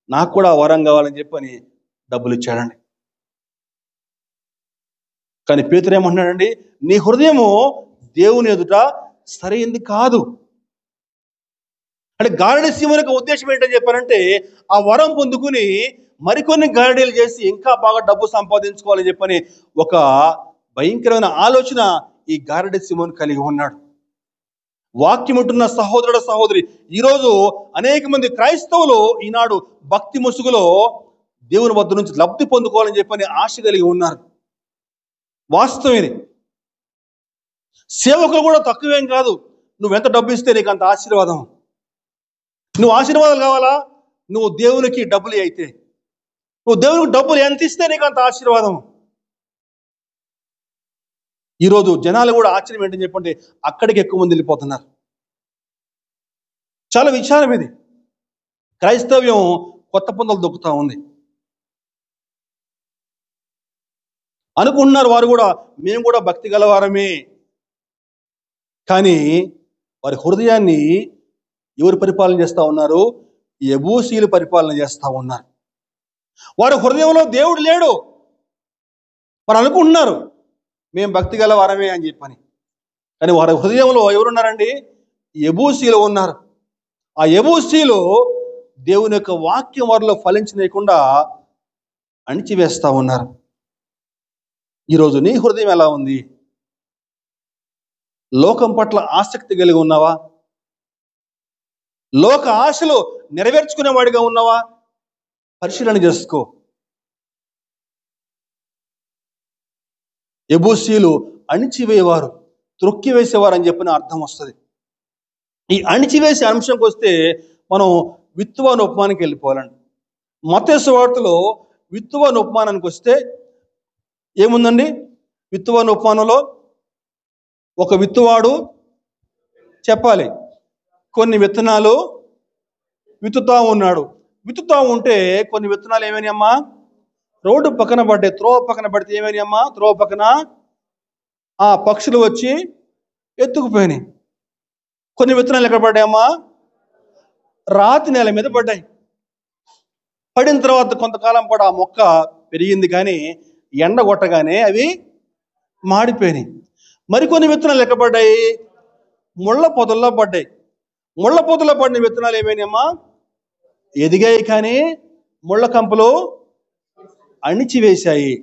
నాకు కూడా వరం కావాలని చెప్పని డబ్బులు ఇచ్చాడండి. కానీ పేతురు ఏమంటున్నాడండి? నీ హృదయము దేవుని ఎదుట సరైంది కాదు. అంటే గారడి సీమోను ఉద్దేశం ఏంటని చెప్పారంటే, ఆ వరం పొందుకుని మరికొన్ని గారడీలు చేసి ఇంకా బాగా డబ్బు సంపాదించుకోవాలని చెప్పని ఒక భయంకరమైన ఆలోచన ఈ గారడి సీమోను కలిగి ఉన్నాడు. వాక్యం ఉంటున్న సహోదరుడు సహోదరి, ఈరోజు అనేక మంది క్రైస్తవులు ఈనాడు భక్తి ముసుగులో దేవుని వద్ద నుంచి లబ్ధి పొందుకోవాలని చెప్పని ఆశ కలిగి ఉన్నారు. వాస్తవం ఇది. సేవకులు కూడా తక్కువేం కాదు. నువ్వెంత డబ్బు ఇస్తే నీకు అంత ఆశీర్వాదం. నువ్వు ఆశీర్వాదాలు కావాలా? నువ్వు దేవునికి డబ్బులు అయితే, నువ్వు దేవునికి డబ్బులు ఎంత ఇస్తే నీకు అంత ఆశీర్వాదం. ఈరోజు జనాలు కూడా ఆశ్చర్యం ఏంటని చెప్పండి, అక్కడికి ఎక్కువ మంది వెళ్ళిపోతున్నారు. చాలా విచారం ఇది. క్రైస్తవ్యం కొత్త పొందలు దొక్కుతా ఉంది. అనుకుంటున్నారు వారు కూడా, మేము కూడా భక్తి గలవారమే. కానీ వారి హృదయాన్ని ఎవరు పరిపాలన చేస్తూ ఉన్నారు? యెబూసీయులు పరిపాలన చేస్తూ ఉన్నారు. వారి హృదయంలో దేవుడు లేడు. వారు అనుకుంటున్నారు మేము భక్తి గల వారమే అని చెప్పని. కానీ వారి హృదయంలో ఎవరున్నారండి? యెబూసీయులు ఉన్నారు. ఆ యెబూసీయులు దేవుని యొక్క వాక్యం వారిలో ఫలించనీయకుండా అణిచివేస్తూ ఉన్నారు. ఈరోజు నీ హృదయం ఎలా ఉంది? లోకం పట్ల ఆసక్తి కలిగి ఉన్నావా? లోక ఆశలు నెరవేర్చుకునేవాడిగా ఉన్నావా? పరిశీలన చేసుకో. యెబూసీయులు అణిచివేవారు, త్రొక్కివేసేవారు అని చెప్పిన అర్థం వస్తుంది. ఈ అణిచివేసే అంశంకి వస్తే మనం విత్తువాని ఉపమానానికి వెళ్ళిపోవాలండి. మత్తయి సువార్తలో విత్తువాని ఉపమానానికి వస్తే ఏముందండి? విత్తువాని ఉపమానంలో ఒక విత్తువాడు చెప్పాలి కొన్ని విత్తనాలు విత్తుతా ఉన్నాడు. విత్తుతా ఉంటే కొన్ని విత్తనాలు ఏమైనాయమ్మా? రోడ్డు పక్కన పడ్డాయి. త్రోవ పక్కన పడితే ఏమైనాయమ్మా? త్రోవ పక్కన ఆ పక్షులు వచ్చి ఎత్తుకుపోయినాయి. కొన్ని విత్తనాలు ఎక్కడ పడ్డాయమ్మా? రాతి నేల మీద పడ్డాయి. పడిన తర్వాత కొంతకాలం పాటు ఆ మొక్క పెరిగింది, కానీ ఎండ కొట్టగానే అవి మాడిపోయినాయి. మరికొన్ని విత్తనాలు ఎక్కడ పడ్డాయి? ముళ్ళ పొదల్లో పడ్డాయి. ముళ్ళ పొదల్లో పడిన విత్తనాలు ఏమైనాయమ్మా? ఎదిగాయి, కానీ ముళ్ళ కంపలు అణిచివేశాయి.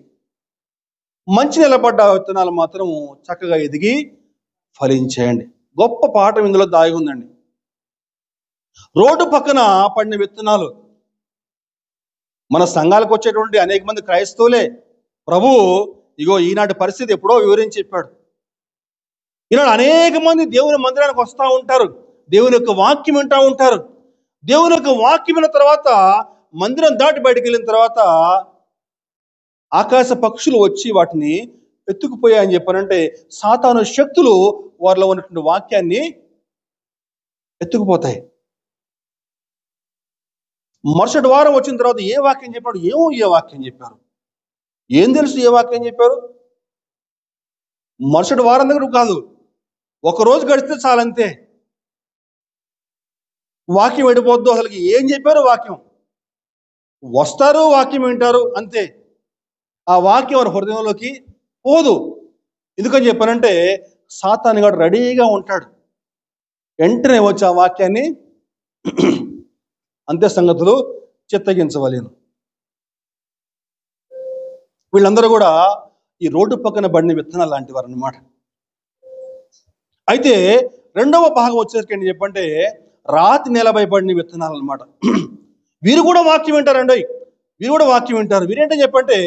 మంచి నిలబడ్డ విత్తనాలు మాత్రం చక్కగా ఎదిగి ఫలించేయండి. గొప్ప పాఠం ఇందులో దాగి ఉందండి. రోడ్డు పక్కన పడిన విత్తనాలు. మన సంఘాలకు వచ్చేటువంటి అనేక మంది క్రైస్తవులే ప్రభు ఇగో ఈనాటి పరిస్థితి ఎప్పుడో వివరించి చెప్పాడు. ఈనాడు అనేక మంది దేవుని మందిరానికి వస్తూ ఉంటారు, దేవుని యొక్క వాక్యం వింటూ ఉంటారు. దేవుని యొక్క వాక్యం విన్న తర్వాత మందిరం దాటి బయటకు వెళ్ళిన తర్వాత ఆకాశ పక్షులు వచ్చి వాటిని ఎత్తుకుపోయాయని చెప్పారంటే, సాతాను శక్తులు వారిలో ఉన్నటువంటి వాక్యాన్ని ఎత్తుకుపోతాయి. మరుసటి వారం వచ్చిన తర్వాత ఏ వాక్యం చెప్పాడు? ఏ వాక్యం చెప్పారు? ఏం తెలుసు ఏ వాక్యం చెప్పారు? మరుసటి వారం దగ్గర కాదు, ఒకరోజు గడిస్తే చాలంతే. వాక్యం వెళ్ళిపోద్దు. అసలు ఏం చెప్పారు వాక్యం, వస్తారు వాక్యం వింటారు అంతే. ఆ వాక్యం వారి హృదయంలోకి పోదు. ఎందుకని చెప్పానంటే సాతాను గాడు రెడీగా ఉంటాడు, వెంటనే వచ్చి ఆ వాక్యాన్ని అంతే సంగతులు చిత్తగించవలేను. వీళ్ళందరూ కూడా ఈ రోడ్డు పక్కన పడిన విత్తనాలు లాంటి వారు అన్నమాట. అయితే రెండవ భాగం వచ్చేసరికి ఏంటి చెప్పంటే రాతి నేలపై పడిన విత్తనాలు అన్నమాట. వీరు కూడా వాక్యం వింటారండి, వీరు కూడా వాక్యం వింటారు. వీరేంటని చెప్పంటే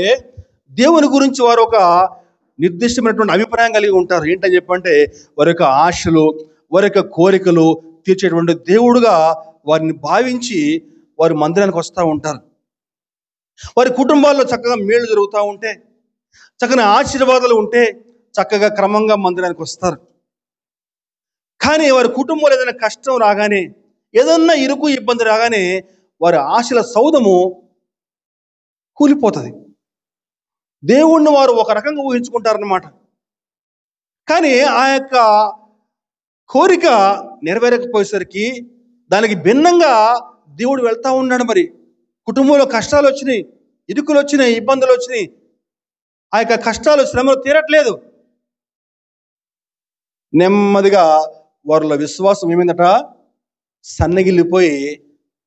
దేవుని గురించి వారు ఒక నిర్దిష్టమైనటువంటి అభిప్రాయం కలిగి ఉంటారు. ఏంటని చెప్పంటే వారి యొక్క ఆశలు, వారి యొక్క కోరికలు తీర్చేటువంటి దేవుడుగా వారిని భావించి వారి మందిరానికి వస్తూ ఉంటారు. వారి కుటుంబాల్లో చక్కగా మేలు జరుగుతూ ఉంటే, చక్కని ఆశీర్వాదాలు ఉంటే చక్కగా క్రమంగా మందిరానికి వస్తారు. కానీ వారి కుటుంబంలో ఏదైనా కష్టం రాగానే, ఏదన్నా ఇరుకు ఇబ్బంది రాగానే వారి ఆశల సౌధము కూలిపోతుంది. దేవుణ్ణి వారు ఒక రకంగా ఊహించుకుంటారన్నమాట. కానీ ఆ యొక్క కోరిక నెరవేరకపోయేసరికి దానికి భిన్నంగా దేవుడు వెళ్తా ఉన్నాడు. మరి కుటుంబంలో కష్టాలు వచ్చినాయి, ఇరుకులు వచ్చినాయి, ఇబ్బందులు వచ్చినాయి, ఆ యొక్క కష్టాలు శ్రమలు తీరట్లేదు. నెమ్మదిగా వారిలో విశ్వాసం ఏమైందట, సన్నగిల్లిపోయి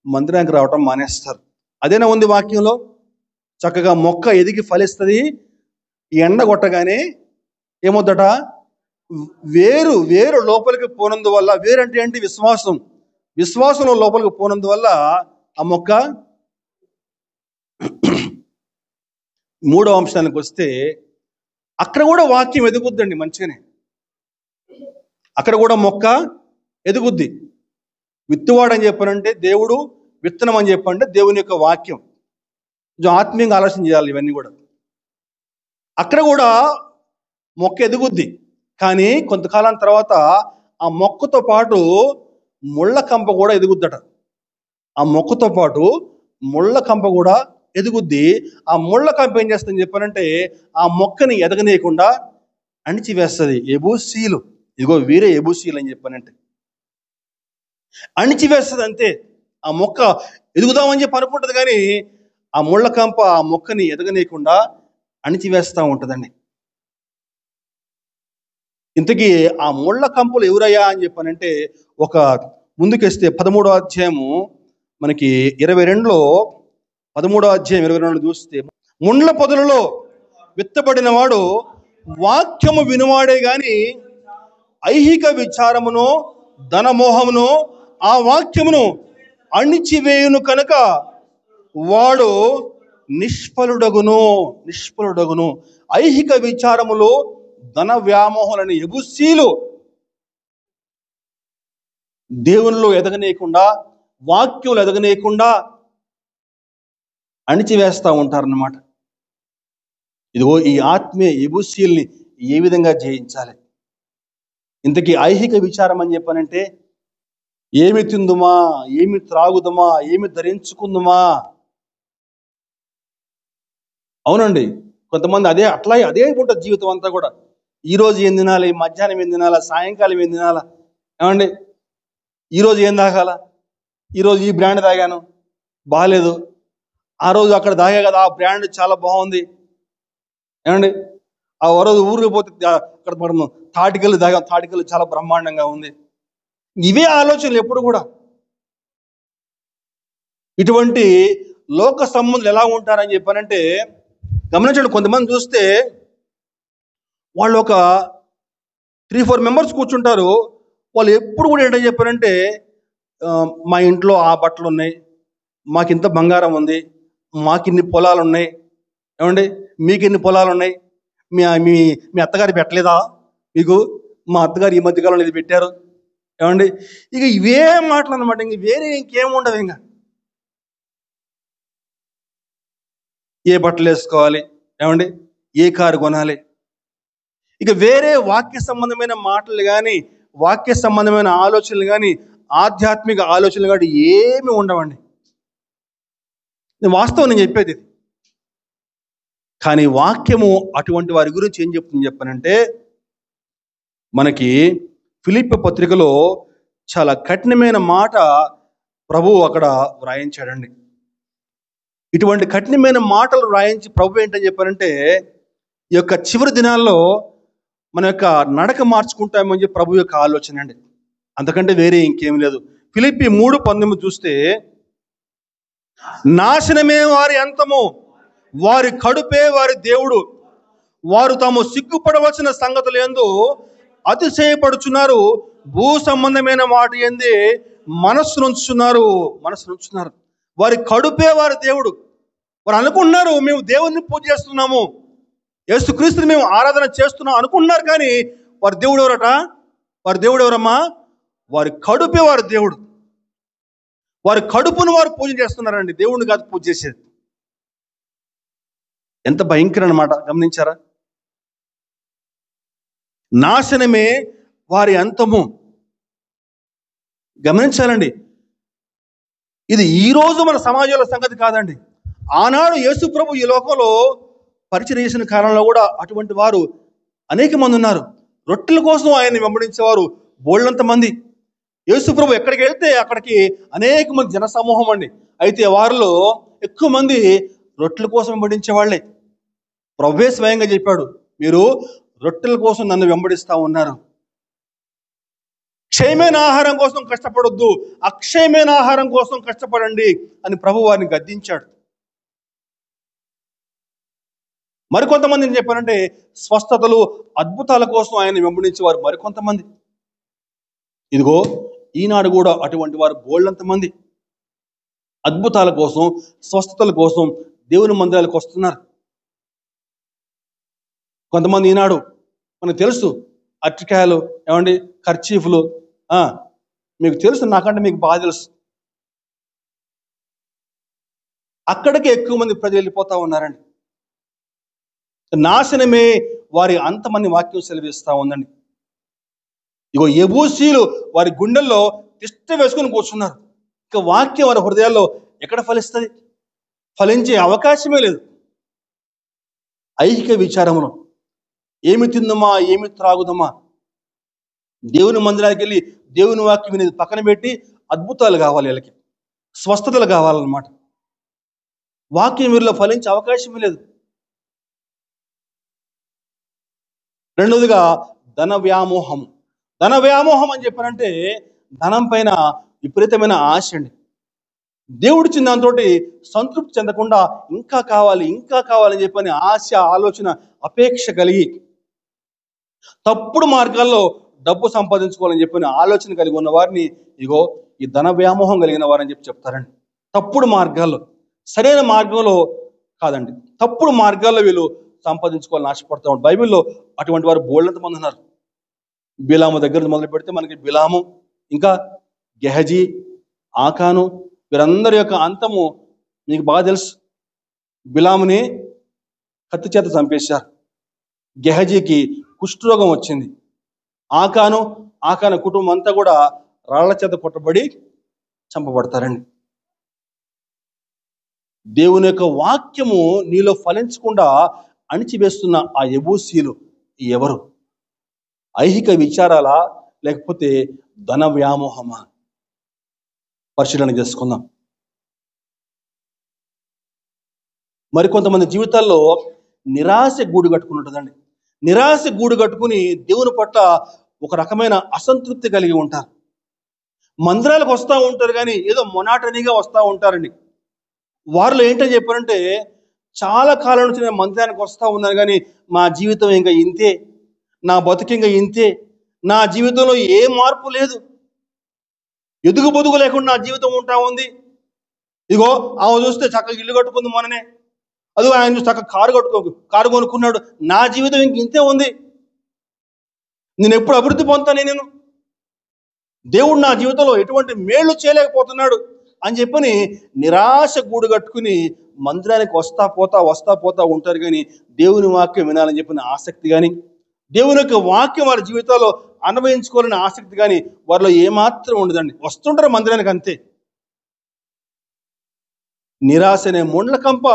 మందిరానికి రావటం మానేస్తారు. అదేనా ఉంది వాక్యంలో. చక్కగా మొక్క ఎదిగి ఫలిస్తుంది, ఎండ కొట్టగానే ఏమొద్దట, వేరు వేరు లోపలికి పోనందువల్ల, వేరంటే ఏంటి, విశ్వాసం, విశ్వాసంలో లోపలికి పోనందువల్ల ఆ మొక్క. మూడో అంశానికి వస్తే అక్కడ కూడా వాక్యం ఎదుగుద్దండి మంచిగానే. అక్కడ కూడా మొక్క ఎదుగుద్ది. విత్తువాడు అని చెప్పానంటే దేవుడు, విత్తనం అని చెప్పంటే దేవుని యొక్క వాక్యం. కొంచెం ఆత్మీయంగా ఆలోచన చేయాలి ఇవన్నీ కూడా. అక్కడ కూడా మొక్క ఎదుగుద్ది, కానీ కొంతకాలం తర్వాత ఆ మొక్కతో పాటు ముళ్ళ కంప కూడా ఎదుగుద్దట. ఆ మొక్కతో పాటు ముళ్ళ కంప కూడా ఎదుగుద్ది. ఆ ముళ్ళ కంప ఏం చేస్తుందని చెప్పానంటే ఆ మొక్కని ఎదగనీయకుండా అణిచివేస్తుంది. ఎబూసీలు, ఇదిగో వీరే ఎబూసీలు అని చెప్పానంటే అణిచివేస్తుంది అంతే. ఆ మొక్క ఎదుగుదామని చెప్పి అనుకుంటుంది, కానీ ఆ ముళ్ళ కంప ఆ మొక్కని ఎదగనీయకుండా అణిచివేస్తూ ఉంటుందండి. ఇంతకీ ఆ ముళ్ళ కంపలు ఎవరయ్యా అని చెప్పానంటే ఒక ముందుకేస్తే 13వ అధ్యాయము మనకి 22లో, 13వ అధ్యాయం 22 చూస్తే, ముండ్ల పొదలలో విత్తబడిన వాడు వాక్యము వినువాడే గాని ఐహిక విచారమును ధనమోహమును ఆ వాక్యమును అణిచివేయును కనుక వాడు నిష్ఫలుడగును. నిష్ఫలుడగును. ఐహిక విచారములు, ధన వ్యామోహాలని ఎబుసీలు దేవునిలో ఎదగనీయకుండా, వాక్యులు ఎదగనీయకుండా అణిచివేస్తూ ఉంటారన్నమాట. ఇదిగో ఈ ఆత్మీయ ఎబుసీల్ని ఏ విధంగా జయించాలి? ఇంతకీ ఐహిక విచారం అని చెప్పానంటే ఏమి తిందుమా, ఏమి త్రాగుదమా, ఏమి ధరించుకుందుమా. అవునండి, కొంతమంది అదే ఉంటుంది జీవితం అంతా కూడా. ఈరోజు ఏం తినాలి, మధ్యాహ్నం ఏం తినాలా, సాయంకాలం ఏం తినాలా, ఏమండి ఈరోజు ఏం తాగాల, ఈరోజు ఈ బ్రాండ్ తాగాను బాగాలేదు, ఆ రోజు అక్కడ తాగా కదా ఆ బ్రాండ్ చాలా బాగుంది, ఏమండి ఆ రోజు ఊరికి పోతే అక్కడ మనం తాటికల్లు తాగాం, తాటికల్లు చాలా బ్రహ్మాండంగా ఉంది. ఇవే ఆలోచనలు ఎప్పుడు కూడా. ఇటువంటి లోక సంబంధులు ఎలా ఉంటారని చెప్పానంటే గమనించండి. కొంతమంది చూస్తే వాళ్ళు ఒక 3-4 మెంబర్స్ కూర్చుంటారు. వాళ్ళు ఎప్పుడు కూడా ఏంటని చెప్పారంటే మా ఇంట్లో ఆ బట్టలు ఉన్నాయి, మాకు ఇంత బంగారం ఉంది, మాకు ఇన్ని పొలాలు ఉన్నాయి, ఏమండి మీకు ఎన్ని పొలాలు ఉన్నాయి, మీ మీ అత్తగారు పెట్టలేదా మీకు, మా అత్తగారు ఈ మధ్యకాలంలో ఇది పెట్టారు, ఏమండి ఇక ఇవే మాటలు అనమాట. ఇంక వేరే ఇంకేముండదు. ఇంకా ఏ బట్టలు వేసుకోవాలి, ఏమండి ఏ కారు కొనాలి, ఇక వేరే వాక్య సంబంధమైన మాటలు కానీ, వాక్య సంబంధమైన ఆలోచనలు కానీ, ఆధ్యాత్మిక ఆలోచనలు కానీ ఏమి ఉండవండి. వాస్తవం నేను చెప్పేది ఇది. కానీ వాక్యము అటువంటి వారి గురించి ఏం చెప్తుంది చెప్పానంటే మనకి ఫిలిప్పీ పత్రికలో చాలా కఠినమైన మాట ప్రభువు అక్కడ వ్రాయించాడండి. ఇటువంటి కఠినమైన మాటలు వ్రాయించి ప్రభు ఏంటని చెప్పారంటే, ఈ యొక్క చివరి దినాల్లో మన యొక్క నడక మార్చుకుంటామని చెప్పి ప్రభు యొక్క ఆలోచన అండి. అంతకంటే వేరే ఇంకేం లేదు. ఫిలిప్పీ 3:19 చూస్తే, నాశనమే వారి అంతము, వారి కడుపే వారి దేవుడు, వారు తాము సిగ్గుపడవలసిన సంగతులు యందు అతిశయపడుచున్నారు, భూ సంబంధమైన వాటి యందే మనస్సు నుంచున్నారు. వారి కడుపే వారి దేవుడు. వారు అనుకుంటున్నారు మేము దేవుడిని పూజ చేస్తున్నాము, యేసుక్రీస్తుని మేము ఆరాధన చేస్తున్నాం అనుకుంటున్నారు. కానీ వారి దేవుడు ఎవరట? వారి దేవుడు ఎవరమ్మా? వారి కడుపే వారి దేవుడు. వారి కడుపును వారు పూజ చేస్తున్నారండి, దేవుడిని కాదు పూజ చేసేది. ఎంత భయంకరం అన్నమాట, గమనించారా? నాశనమే వారి అంతము. గమనించాలండి, ఇది ఈ రోజు మన సమాజంలో సంగతి కాదండి. ఆనాడు యేసు ప్రభు ఈ లోకంలో పరిచయం చేసిన కాలంలో కూడా అటువంటి వారు అనేక మంది ఉన్నారు. రొట్టెల కోసం ఆయన్ని వెంబడించేవారు బోళ్ళంత మంది. యేసు ప్రభు ఎక్కడికి వెళ్తే అక్కడికి అనేక మంది జనసమూహం అండి. అయితే వారిలో ఎక్కువ మంది రొట్టెల కోసం వెంబడించే వాళ్ళే. ప్రభువే స్వయంగా చెప్పాడు, మీరు రొట్టెల కోసం నన్ను వెంబడిస్తా ఉన్నారు, క్షయమైన ఆహారం కోసం కష్టపడొద్దు, అక్షయమైన ఆహారం కోసం కష్టపడండి అని ప్రభు వారిని గద్దించాడు. మరికొంతమంది ఏం చెప్పారంటే, స్వస్థతలు అద్భుతాల కోసం ఆయన వెంబడించేవారు మరికొంతమంది. ఇదిగో ఈనాడు కూడా అటువంటి వారు బోళ్ళంతమంది అద్భుతాల కోసం, స్వస్థతల కోసం దేవుని మందిరాలకు వస్తున్నారు. కొంతమంది ఈనాడు మనకు తెలుసు, అరటికాయలు, ఏమండి, కర్చీఫ్లు, మీకు తెలుసు, నాకంటే మీకు బాగా తెలుసు. అక్కడికి ఎక్కువ మంది ప్రజలు వెళ్ళిపోతా ఉన్నారండి. నాశనమే వారి అంతమని వాక్యం సెలవిస్తా ఉందండి. ఇగో యెబూసీలు వారి గుండెల్లో తిష్ట వేసుకొని కూర్చున్నారు. ఇక వాక్యం వారి హృదయాల్లో ఎక్కడ ఫలిస్తుంది? ఫలించే అవకాశమే లేదు. ఐహిక విచారములు, ఏమి తిందుమా, ఏమి త్రాగుదమా, దేవుని మందిరానికి వెళ్ళి దేవుని వాక్యం వినేది పక్కన పెట్టి అద్భుతాలు కావాలి, వీళ్ళకి స్వస్థతలు కావాలన్నమాట. వాక్యం వీరిలో ఫలించే అవకాశమే లేదు. రెండవదిగా ధన వ్యామోహము. ధన వ్యామోహం అని చెప్పారంటే ధనం పైన విపరీతమైన ఆశ అండి. దేవుడిచ్చిన దాంతో సంతృప్తి చెందకుండా ఇంకా కావాలి, ఇంకా కావాలని చెప్పని ఆశ, ఆలోచన, అపేక్ష కలిగి తప్పుడు మార్గాల్లో డబ్బు సంపాదించుకోవాలని చెప్పని ఆలోచన కలిగి ఉన్న వారిని ఇగో ఈ ధన వ్యామోహం కలిగిన వారని చెప్పి చెప్తారండి. తప్పుడు మార్గాల్లో, సరైన మార్గంలో కాదండి, తప్పుడు మార్గాల్లో వీళ్ళు సంపాదించుకోవాలని ఆశపడతా ఉంటారు. బైబిల్లో అటువంటి వారు బోళ్ళంత మంది ఉన్నారు. బిలాము దగ్గర మొదలు పెడితే మనకి బిలాము, ఇంకా గెహజీ, ఆకాను, వీరందరి యొక్క అంతము మీకు బాగా తెలుసు. బిలాముని కత్తి చేత చంపేశారు. గెహజీకి కుష్ఠరోగం వచ్చింది. ఆకాను కుటుంబం అంతా కూడా రాళ్ల చేత కొట్టబడి చంపబడతారండి. దేవుని యొక్క వాక్యము నీలో ఫలించకుండా అణిచివేస్తున్న ఆ యెబూసీలు ఎవరు? ఐహిక విచారాలా, లేకపోతే ధన వ్యామోహమా? పరిశీలన చేసుకుందాం. మరికొంతమంది జీవితాల్లో నిరాశ గూడు కట్టుకుని ఉంటుందండి. నిరాశ గూడు కట్టుకుని దేవుని పట్ల ఒక రకమైన అసంతృప్తి కలిగి ఉంటారు. మందిరాలకు వస్తూ ఉంటారు కానీ ఏదో మొనాటనీగా వస్తూ ఉంటారండి. వారిలో ఏంటని చెప్పారంటే, చాలా కాలం నుంచి నేను మందిరానికి వస్తూ ఉన్నాను కానీ మా జీవితం ఇంకా ఇంతే, నా బతుకు ఇంకా ఇంతే, నా జీవితంలో ఏ మార్పు లేదు, ఎదుగు బొదుగు లేకుండా నా జీవితం ఉంటా ఉంది. ఇగో ఆమె చూస్తే చక్కగా ఇల్లు కట్టుకుంది మొన్ననే, అదిగో ఆయన చూస్తే చక్కగా కారు కొనుక్కున్నాడు, నా జీవితం ఇంక ఇంతే ఉంది, నేను ఎప్పుడు అభివృద్ధి పొందుతానే, నేను దేవుడు నా జీవితంలో ఎటువంటి మేళ్లు చేయలేకపోతున్నాడు అని చెప్పని నిరాశ గూడు కట్టుకుని మందిరానికి వస్తా పోతా ఉంటారు. కానీ దేవుని వాక్యం వినాలని చెప్పిన ఆసక్తి కానీ, దేవుని యొక్క వాక్యం వారి జీవితాల్లో అన్వయించుకోవాలని ఆసక్తి కానీ వారిలో ఏమాత్రం ఉండదండి. వస్తుంటారు మందిరానికి అంతే. నిరాశ అనే ముండ్ల కంప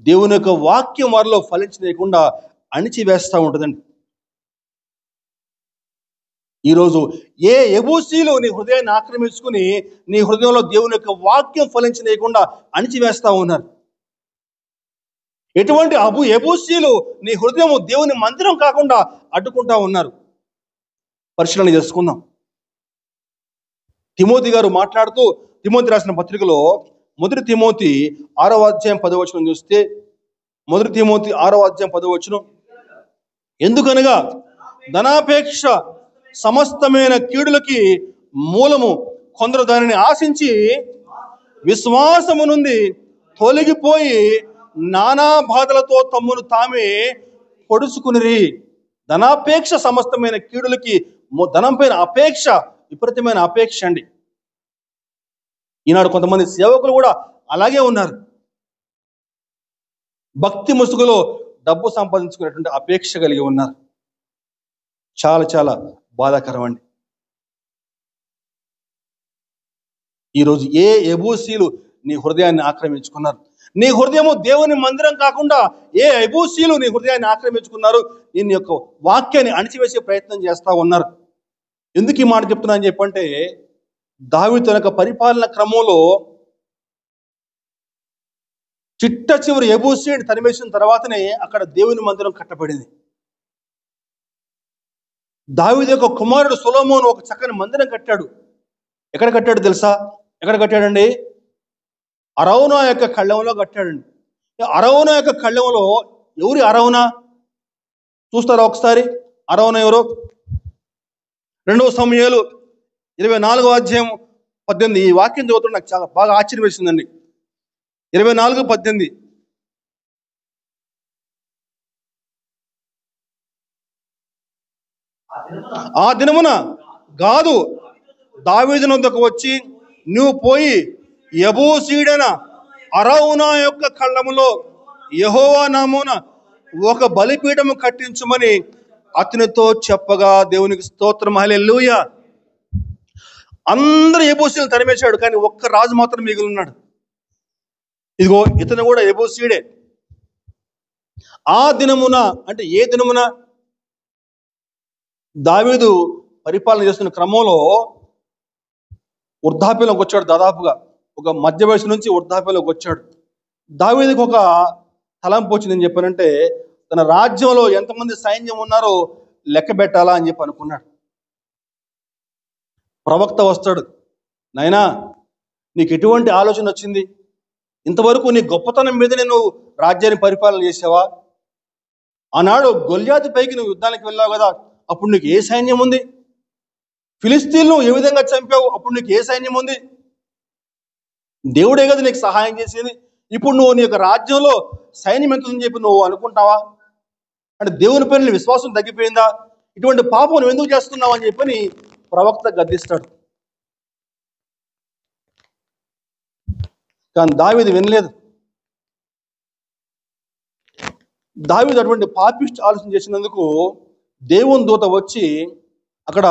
దేవుని యొక్క వాక్యం వారిలో ఫలించలేకుండా అణిచివేస్తూ ఉంటుందండి. ఈరోజు ఏ యెబూసీలు నీ హృదయాన్ని ఆక్రమించుకుని నీ హృదయంలో దేవుని యొక్క వాక్యం ఫలించనీయకుండా అణిచివేస్తా ఉన్నారు. ఎటువంటి యెబూసీలు నీ హృదయం దేవుని మందిరం కాకుండా అడ్డుకుంటా ఉన్నారు. పరిశీలన చేసుకుందాం. తిమోతి గారు మాట్లాడుతూ తిమోతి రాసిన పత్రికలో 1 తిమోతి 6వ అధ్యాయం 10వ వచనం చూస్తే, 1 తిమోతి 6వ అధ్యాయం 10వ వచనం, ఎందుకనగా ధనాపేక్ష సమస్తమైన కీడులకి మూలము, కొందరు దానిని ఆశించి విశ్వాసము నుండి తొలగిపోయి నానా బాధలతో తమ్మును తామే పొడుచుకునిరి. ధనాపేక్ష సమస్తమైన కీడులకి, ధనం పైన అపేక్ష, విపరీతమైన అపేక్ష అండి. ఈనాడు కొంతమంది సేవకులు కూడా అలాగే ఉన్నారు. భక్తి ముసుగులో డబ్బు సంపాదించుకునేటువంటి అపేక్ష కలిగి ఉన్నారు. చాలా చాలా బాధాకరం అండి. ఈరోజు ఏ యెబూసీలు నీ హృదయాన్ని ఆక్రమించుకున్నారు? నీ హృదయము దేవుని మందిరం కాకుండా ఏ యెబూసీలు నీ హృదయాన్ని ఆక్రమించుకున్నారు? నీ యొక్క వాక్యాన్ని అణిచివేసే ప్రయత్నం చేస్తా ఉన్నారు. ఎందుకు ఈ మాట చెప్తున్నా అని చెప్పంటే, దావీదు యొక్క పరిపాలన క్రమంలో చిట్ట చివరి యెబూసీని తరిమేసిన తర్వాతనే అక్కడ దేవుని మందిరం కట్టబడింది. దావీదు యొక్క కుమారుడు సొలొమోను ఒక చక్కని మందిరం కట్టాడు. ఎక్కడ కట్టాడు తెలుసా? ఎక్కడ కట్టాడండి? అరౌనా యొక్క కళ్ళంలో కట్టాడండి. అరౌనా యొక్క కళ్ళంలో ఎవరి అరౌనా చూస్తారా ఒకసారి? అరౌనా ఎవరు? 2 సమూయేలు 24వ అధ్యాయం 18. ఈ వాక్యం చదువుతుంటే నాకు చాలా బాగా ఆశ్చర్యం వేసిందండి. 24:18. ఆ దినమున గాదు దావీదు వద్దకు వచ్చి, నువ్వు పోయి యెబూసీయుడైన అరౌనా యొక్క కళ్ళములో యెహోవా నామమున ఒక బలిపీఠము కట్టించుమని అతనితో చెప్పగా, దేవునికి స్తోత్రం, హల్లెలూయా. అందరూ యెబూసీయులను తరిమేశాడు, కానీ ఒక్క రాజు మాత్రం మిగిలి ఉన్నాడు. ఇదిగో ఇతను కూడా యెబూసీయుడే. ఆ దినమున అంటే ఏ దినమున? దావీదు పరిపాలన చేస్తున్న క్రమంలో వృద్ధాప్యంలోకి వచ్చాడు. దాదాపుగా ఒక మధ్య వయసు నుంచి వృద్ధాప్యంలోకి వచ్చాడు. దావీదుకి ఒక తలంపు వచ్చింది. ఏం చెప్పానంటే, తన రాజ్యంలో ఎంతమంది సైన్యం ఉన్నారో లెక్క పెట్టాలా అని చెప్పి అనుకున్నాడు. ప్రవక్త వస్తాడు, నాయనా నీకు ఎటువంటి ఆలోచన వచ్చింది? ఇంతవరకు నీ గొప్పతనం మీద నేను రాజ్యాన్ని పరిపాలన చేసావా? ఆనాడు గొల్యాతు పైకి నువ్వు యుద్ధానికి వెళ్ళావు కదా, అప్పుడు నీకు ఏ సైన్యం ఉంది? ఫిలిస్తీన్లు ఏ విధంగా చంపావు, అప్పుడు నీకు ఏ సైన్యం ఉంది? దేవుడే కదా నీకు సహాయం చేసేది. ఇప్పుడు నువ్వు నీ యొక్క రాజ్యంలో సైన్యం ఎంత ఉందని చెప్పి నువ్వు అనుకుంటావా? అంటే దేవుని పైన విశ్వాసం తగ్గిపోయిందా? ఇటువంటి పాపం నువ్వు ఎందుకు చేస్తున్నావు అని చెప్పని ప్రవక్త గద్దిస్తాడు. కానీ దావీదు వినలేదు. దావీదు అటువంటి పాపిష్టి ఆలోచన చేసినందుకు దేవుని దూత వచ్చి అక్కడ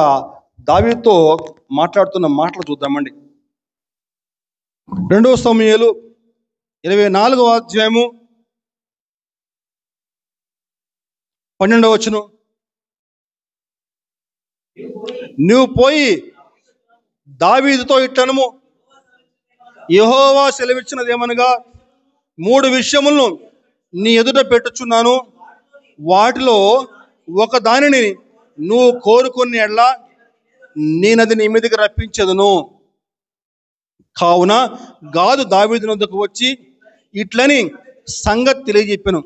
దావీదుతో మాట్లాడుతున్న మాటలు చూద్దామండి. 2 సమూయేలు 24వ అధ్యాయము 12వ వచనం, నువ్వు పోయి దావీదుతో ఇట్లనము, యెహోవా సెలవిచ్చినదేమనగా, 3 విషయములను నీ ఎదుట పెట్టుచున్నాను, వాటిలో ఒక దానిని నువ్వు కోరుకుని ఎడ్లా నేనది నీ మీదకి రప్పించదును. కావున గాదు దావీదు వద్దకు వచ్చి ఇట్లని సంగతి తెలియజెప్పాను,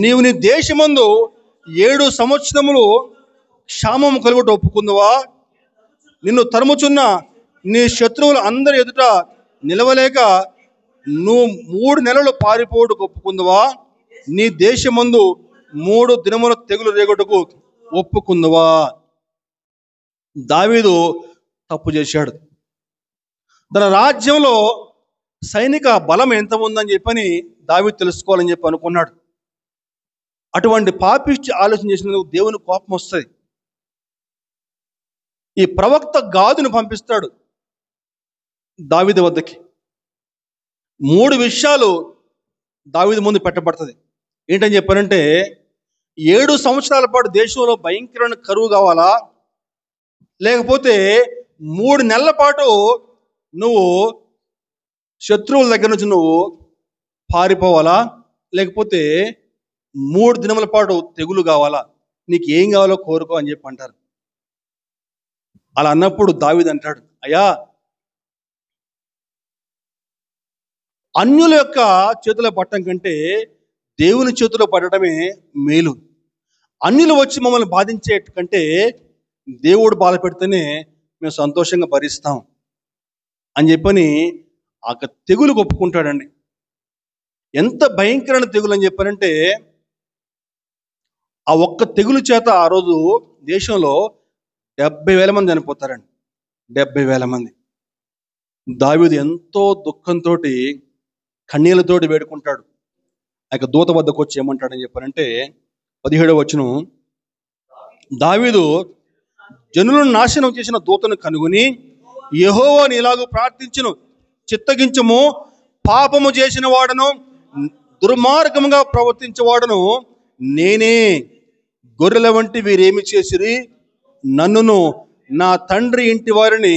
నీవు నీ దేశమందు 7 సంవత్సరములు క్షామము కలుగుట ఒప్పుకుందువా? నిన్ను తరుముచున్న నీ శత్రువులు అందరి ఎదుట నిలవలేక నువ్వు 3 నెలలు పారిపోవుటకు ఒప్పుకుందువా? నీ దేశమందు 3 దినముల తెగులు రేగుటకు ఒప్పుకుందువా? దావీదు తప్పు చేశాడు. తన రాజ్యంలో సైనిక బలం ఎంత ఉందని చెప్పని దావీదు తెలుసుకోవాలని చెప్పి అనుకున్నాడు. అటువంటి పాపిష్టి ఆలోచన చేసినందుకు దేవుని కోపం వస్తుంది. ఈ ప్రవక్త గాదును పంపిస్తాడు దావీదు వద్దకి. 3 విషయాలు దావీదు ముందు పెట్టబడుతుంది. ఏంటని చెప్పారంటే, 7 సంవత్సరాల పాటు దేశంలో భయంకరమైన కరువు కావాలా, లేకపోతే 3 నెలల పాటు నువ్వు శత్రువుల దగ్గర నుంచి నువ్వు పారిపోవాలా, లేకపోతే 3 దినముల పాటు తెగులు కావాలా, నీకు ఏం కావాలో కోరుకో అని చెప్పి అంటారు. అలా అన్నప్పుడు దావీదు అంటాడు, అయ్యా, అన్యుల యొక్క చేతిలో పడటం కంటే దేవుని చేతిలో పడటమే మేలు. అన్యులు వచ్చి మమ్మల్ని బాధించే కంటే దేవుడు బాధ పెడితేనే మేము సంతోషంగా భరిస్తాం అని చెప్పని ఆ తెగులు ఒప్పుకుంటాడండి. ఎంత భయంకరమైన తెగులు అని చెప్పారంటే, ఆ ఒక్క తెగులు చేత ఆ రోజు దేశంలో 70,000 మంది చనిపోతారండి. 70,000 మంది. దావీదు ఎంతో దుఃఖంతో కన్నీళ్లతోటి వేడుకుంటాడు. ఆ యొక్క దూత వద్దకు వచ్చి ఏమంటాడని చెప్పారంటే 17వ వచనం, దావీదు జనులను నాశనం చేసిన దూతను కనుగొని యెహోవాను ఇలాగూ ప్రార్థించును, చిత్తగించుము, పాపము చేసిన వాడను దుర్మార్గముగా ప్రవర్తించేవాడను నేనే. గొర్రెల వంటి వీరేమి చేసిరి, నన్నును నా తండ్రి ఇంటి వారిని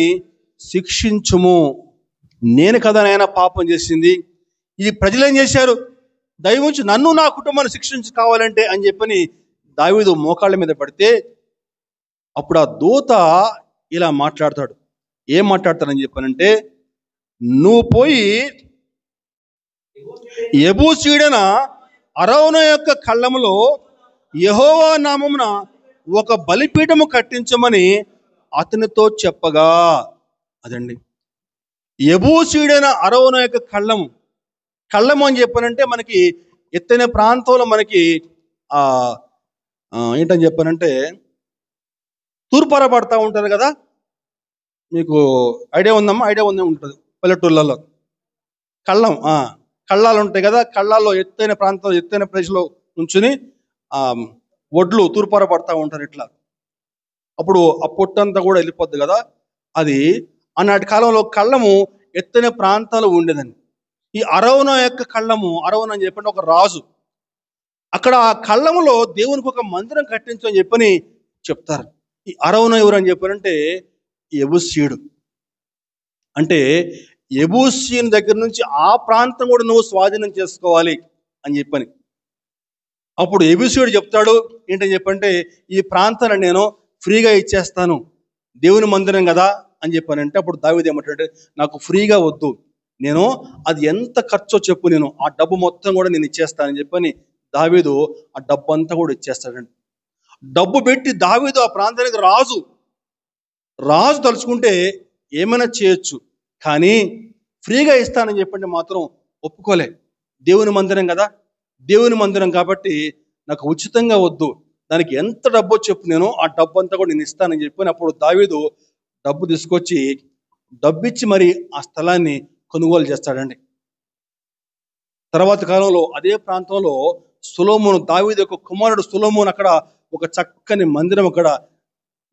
శిక్షించుము. నేను కదా నాయన పాపం చేసింది, ఈ ప్రజలు ఏం చేశారు, దయవుంచి నన్ను నా కుటుంబాన్ని శిక్షించి కావాలంటే అని చెప్పని దావీదు మోకాళ్ళ మీద పడితే, అప్పుడు ఆ దూత ఇలా మాట్లాడతాడు. ఏం మాట్లాడతాడని చెప్పానంటే, నువ్వు పోయి యెబూసీయుడైన అరౌనా యొక్క కళ్ళములో యెహోవా నామమున ఒక బలిపీఠము కట్టించమని అతనితో చెప్పగా. అదండి యెబూసీయుడైన అరౌనా యొక్క కళ్ళము అని చెప్పానంటే, మనకి ఎత్తైన ప్రాంతంలో మనకి ఏంటని చెప్పానంటే తూర్పార పడతా ఉంటారు కదా, మీకు ఐడియా ఉందమ్మా? ఐడియా ఉందే ఉంటుంది. పల్లెటూళ్ళలో కళ్ళాలు ఉంటాయి కదా, కళ్ళాల్లో ఎత్తైన ప్రాంతంలో ఎత్తైన ప్రదేశంలో నుంచుని ఒడ్లు తూర్పార పడతా ఉంటారు ఇట్లా. అప్పుడు ఆ పొట్టంతా కూడా వెళ్ళిపోద్ది కదా. అది ఆనాటి కాలంలో కళ్ళము ఎత్తైన ప్రాంతాలు ఉండేదండి. ఈ అరౌనా యొక్క కళ్ళము, అరౌనా అని చెప్పండి ఒక రాజు, అక్కడ ఆ కళ్ళములో దేవునికి ఒక మందిరం కట్టించు అని చెప్పని చెప్తారు. ఈ అరౌనా ఎవరు అని చెప్పారంటే యెబూసీయుడు. అంటే యెబూసీయుని దగ్గర నుంచి ఆ ప్రాంతం కూడా నువ్వు స్వాధీనం చేసుకోవాలి అని చెప్పని. అప్పుడు యెబూసీయుడు చెప్తాడు ఏంటని చెప్పంటే, ఈ ప్రాంతాన్ని నేను ఫ్రీగా ఇచ్చేస్తాను, దేవుని మందిరం కదా అని చెప్పానంటే, అప్పుడు దావీదు ఏమంటాడంటే, నాకు ఫ్రీగా వద్దు, నేను అది ఎంత ఖర్చో చెప్పు, నేను ఆ డబ్బు మొత్తం కూడా నేను ఇచ్చేస్తానని చెప్పని దావీదు ఆ డబ్బు అంతా కూడా ఇచ్చేస్తాడండి. డబ్బు పెట్టి దావీదు ఆ ప్రాంతానికి రాజు తలుచుకుంటే ఏమైనా చేయొచ్చు, కానీ ఫ్రీగా ఇస్తానని చెప్పండి మాత్రం ఒప్పుకోలే. దేవుని మందిరం కదా, దేవుని మందిరం కాబట్టి నాకు ఉచితంగా వద్దు, దానికి ఎంత డబ్బో చెప్పు, నేను ఆ డబ్బు అంతా కూడా నేను ఇస్తానని చెప్పి అప్పుడు దావీదు డబ్బు తీసుకొచ్చి డబ్బిచ్చి మరి ఆ స్థలాన్ని కొనుగోలు చేస్తాడండి. తర్వాత కాలంలో అదే ప్రాంతంలో సొలొమోను, దావీదు యొక్క కుమారుడు సొలొమోను అక్కడ ఒక చక్కని మందిరం అక్కడ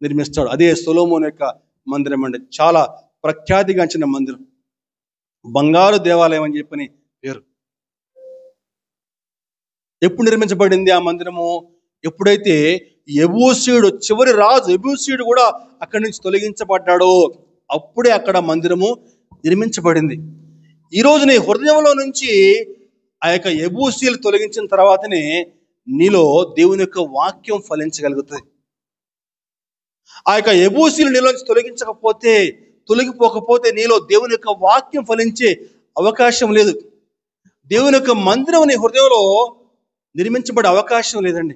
నిర్మిస్తాడు. అదే సొలొమోను యొక్క మందిరం అండి. చాలా ప్రఖ్యాతిగాంచిన మందిరం, బంగారు దేవాలయం అని చెప్పని పేరు. ఎప్పుడు నిర్మించబడింది ఆ మందిరము? ఎప్పుడైతే యెబూసీయుడు, చివరి రాజు యెబూసీయుడు కూడా అక్కడి నుంచి తొలగించబడ్డాడో అప్పుడే అక్కడ మందిరము నిర్మించబడింది. ఈరోజు నీ హృదయంలో నుంచి ఆ యొక్క యెబూసీయులు తొలగించిన తర్వాతనే నీలో దేవుని యొక్క వాక్యం ఫలించగలుగుతుంది. ఆ యొక్క యెబూసీయులు నీలోంచి తొలగిపోకపోతే నీలో దేవుని యొక్క వాక్యం ఫలించే అవకాశం లేదు. దేవుని యొక్క మందిరం నీ హృదయంలో నిర్మించబడే అవకాశం లేదండి.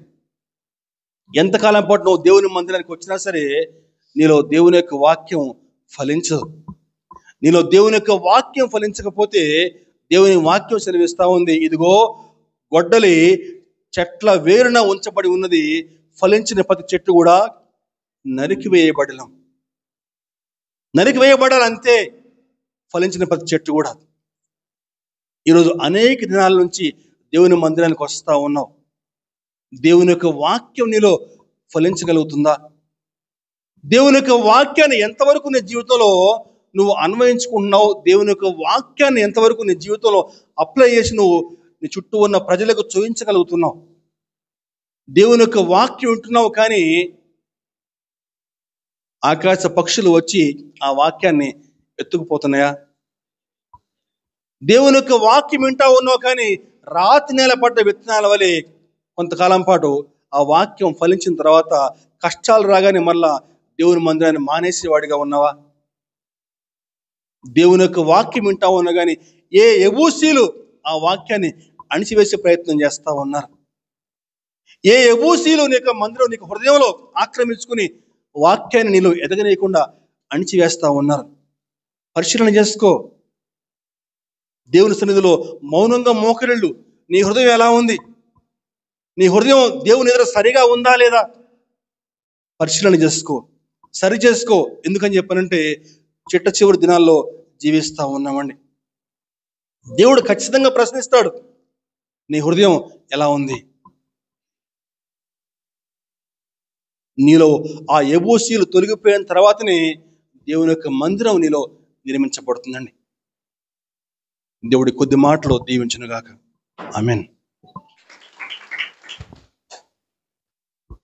ఎంతకాలం పాటు నువ్వు దేవుని మందిరానికి వచ్చినా సరే నీలో దేవుని యొక్క వాక్యం ఫలించదు. నీలో దేవుని యొక్క వాక్యం ఫలించకపోతే దేవుని వాక్యం సెలవిస్తా ఉంది, ఇదిగో గొడ్డలి చెట్ల వేరున ఉంచబడి ఉన్నది, ఫలించిన ప్రతి చెట్టు కూడా నరికివేయబడాలంతే, ఫలించిన ప్రతి చెట్టు కూడా. ఈరోజు అనేక దినాల నుంచి దేవుని మందిరానికి వస్తా ఉన్నావు, దేవుని యొక్క వాక్యం నీలో ఫలించగలుగుతుందా? దేవుని యొక్క వాక్యాన్ని ఎంతవరకు నీ జీవితంలో నువ్వు అన్వయించుకుంటున్నావు? దేవుని యొక్క వాక్యాన్ని ఎంతవరకు నీ జీవితంలో అప్లై చేసి నువ్వు నీ చుట్టూ ఉన్న ప్రజలకు చూపించగలుగుతున్నావు? దేవుని యొక్క వాక్యం వింటున్నావు, కానీ ఆకాశ పక్షులు వచ్చి ఆ వాక్యాన్ని ఎత్తుకుపోతున్నాయా? దేవుని యొక్క వాక్యం వింటా ఉన్నావు, కానీ రాతి నేల పడ్డ విత్తనాల వలె కొంతకాలం పాటు ఆ వాక్యం ఫలించిన తర్వాత కష్టాలు రాగానే మళ్ళా దేవుని మందిరాన్ని మానేసేవాడిగా ఉన్నావా? దేవుని యొక్క వాక్యం వింటా ఉన్నా కానీ ఏ యెబూసీలు ఆ వాక్యాన్ని అణిచివేసే ప్రయత్నం చేస్తా ఉన్నారు. ఏ యెబూసీలు నీ యొక్క మందిరం నీకు హృదయంలో ఆక్రమించుకుని వాక్యాన్ని నీలో ఎదగనీయకుండా అణిచివేస్తా ఉన్నారు. పరిశీలన చేసుకో. దేవుని సన్నిధిలో మౌనంగా మోకరిల్లు. నీ హృదయం ఎలా ఉంది? నీ హృదయం దేవుని ఎదుట సరిగా ఉందా లేదా? పరిశీలన చేసుకో, సరి చేసుకో. ఎందుకని చెప్పానంటే చిట్ట చివరి దినాల్లో జీవిస్తా ఉన్నామండి. దేవుడు ఖచ్చితంగా ప్రశ్నిస్తాడు, నీ హృదయం ఎలా ఉంది? నీలో ఆ యెబూసీలు తొలగిపోయిన తర్వాతనే దేవుని యొక్క మందిరం నీలో నిర్మించబడుతుందండి. దేవుడి కొద్ది మాటలు దీవించునుగాక. ఆమేన్.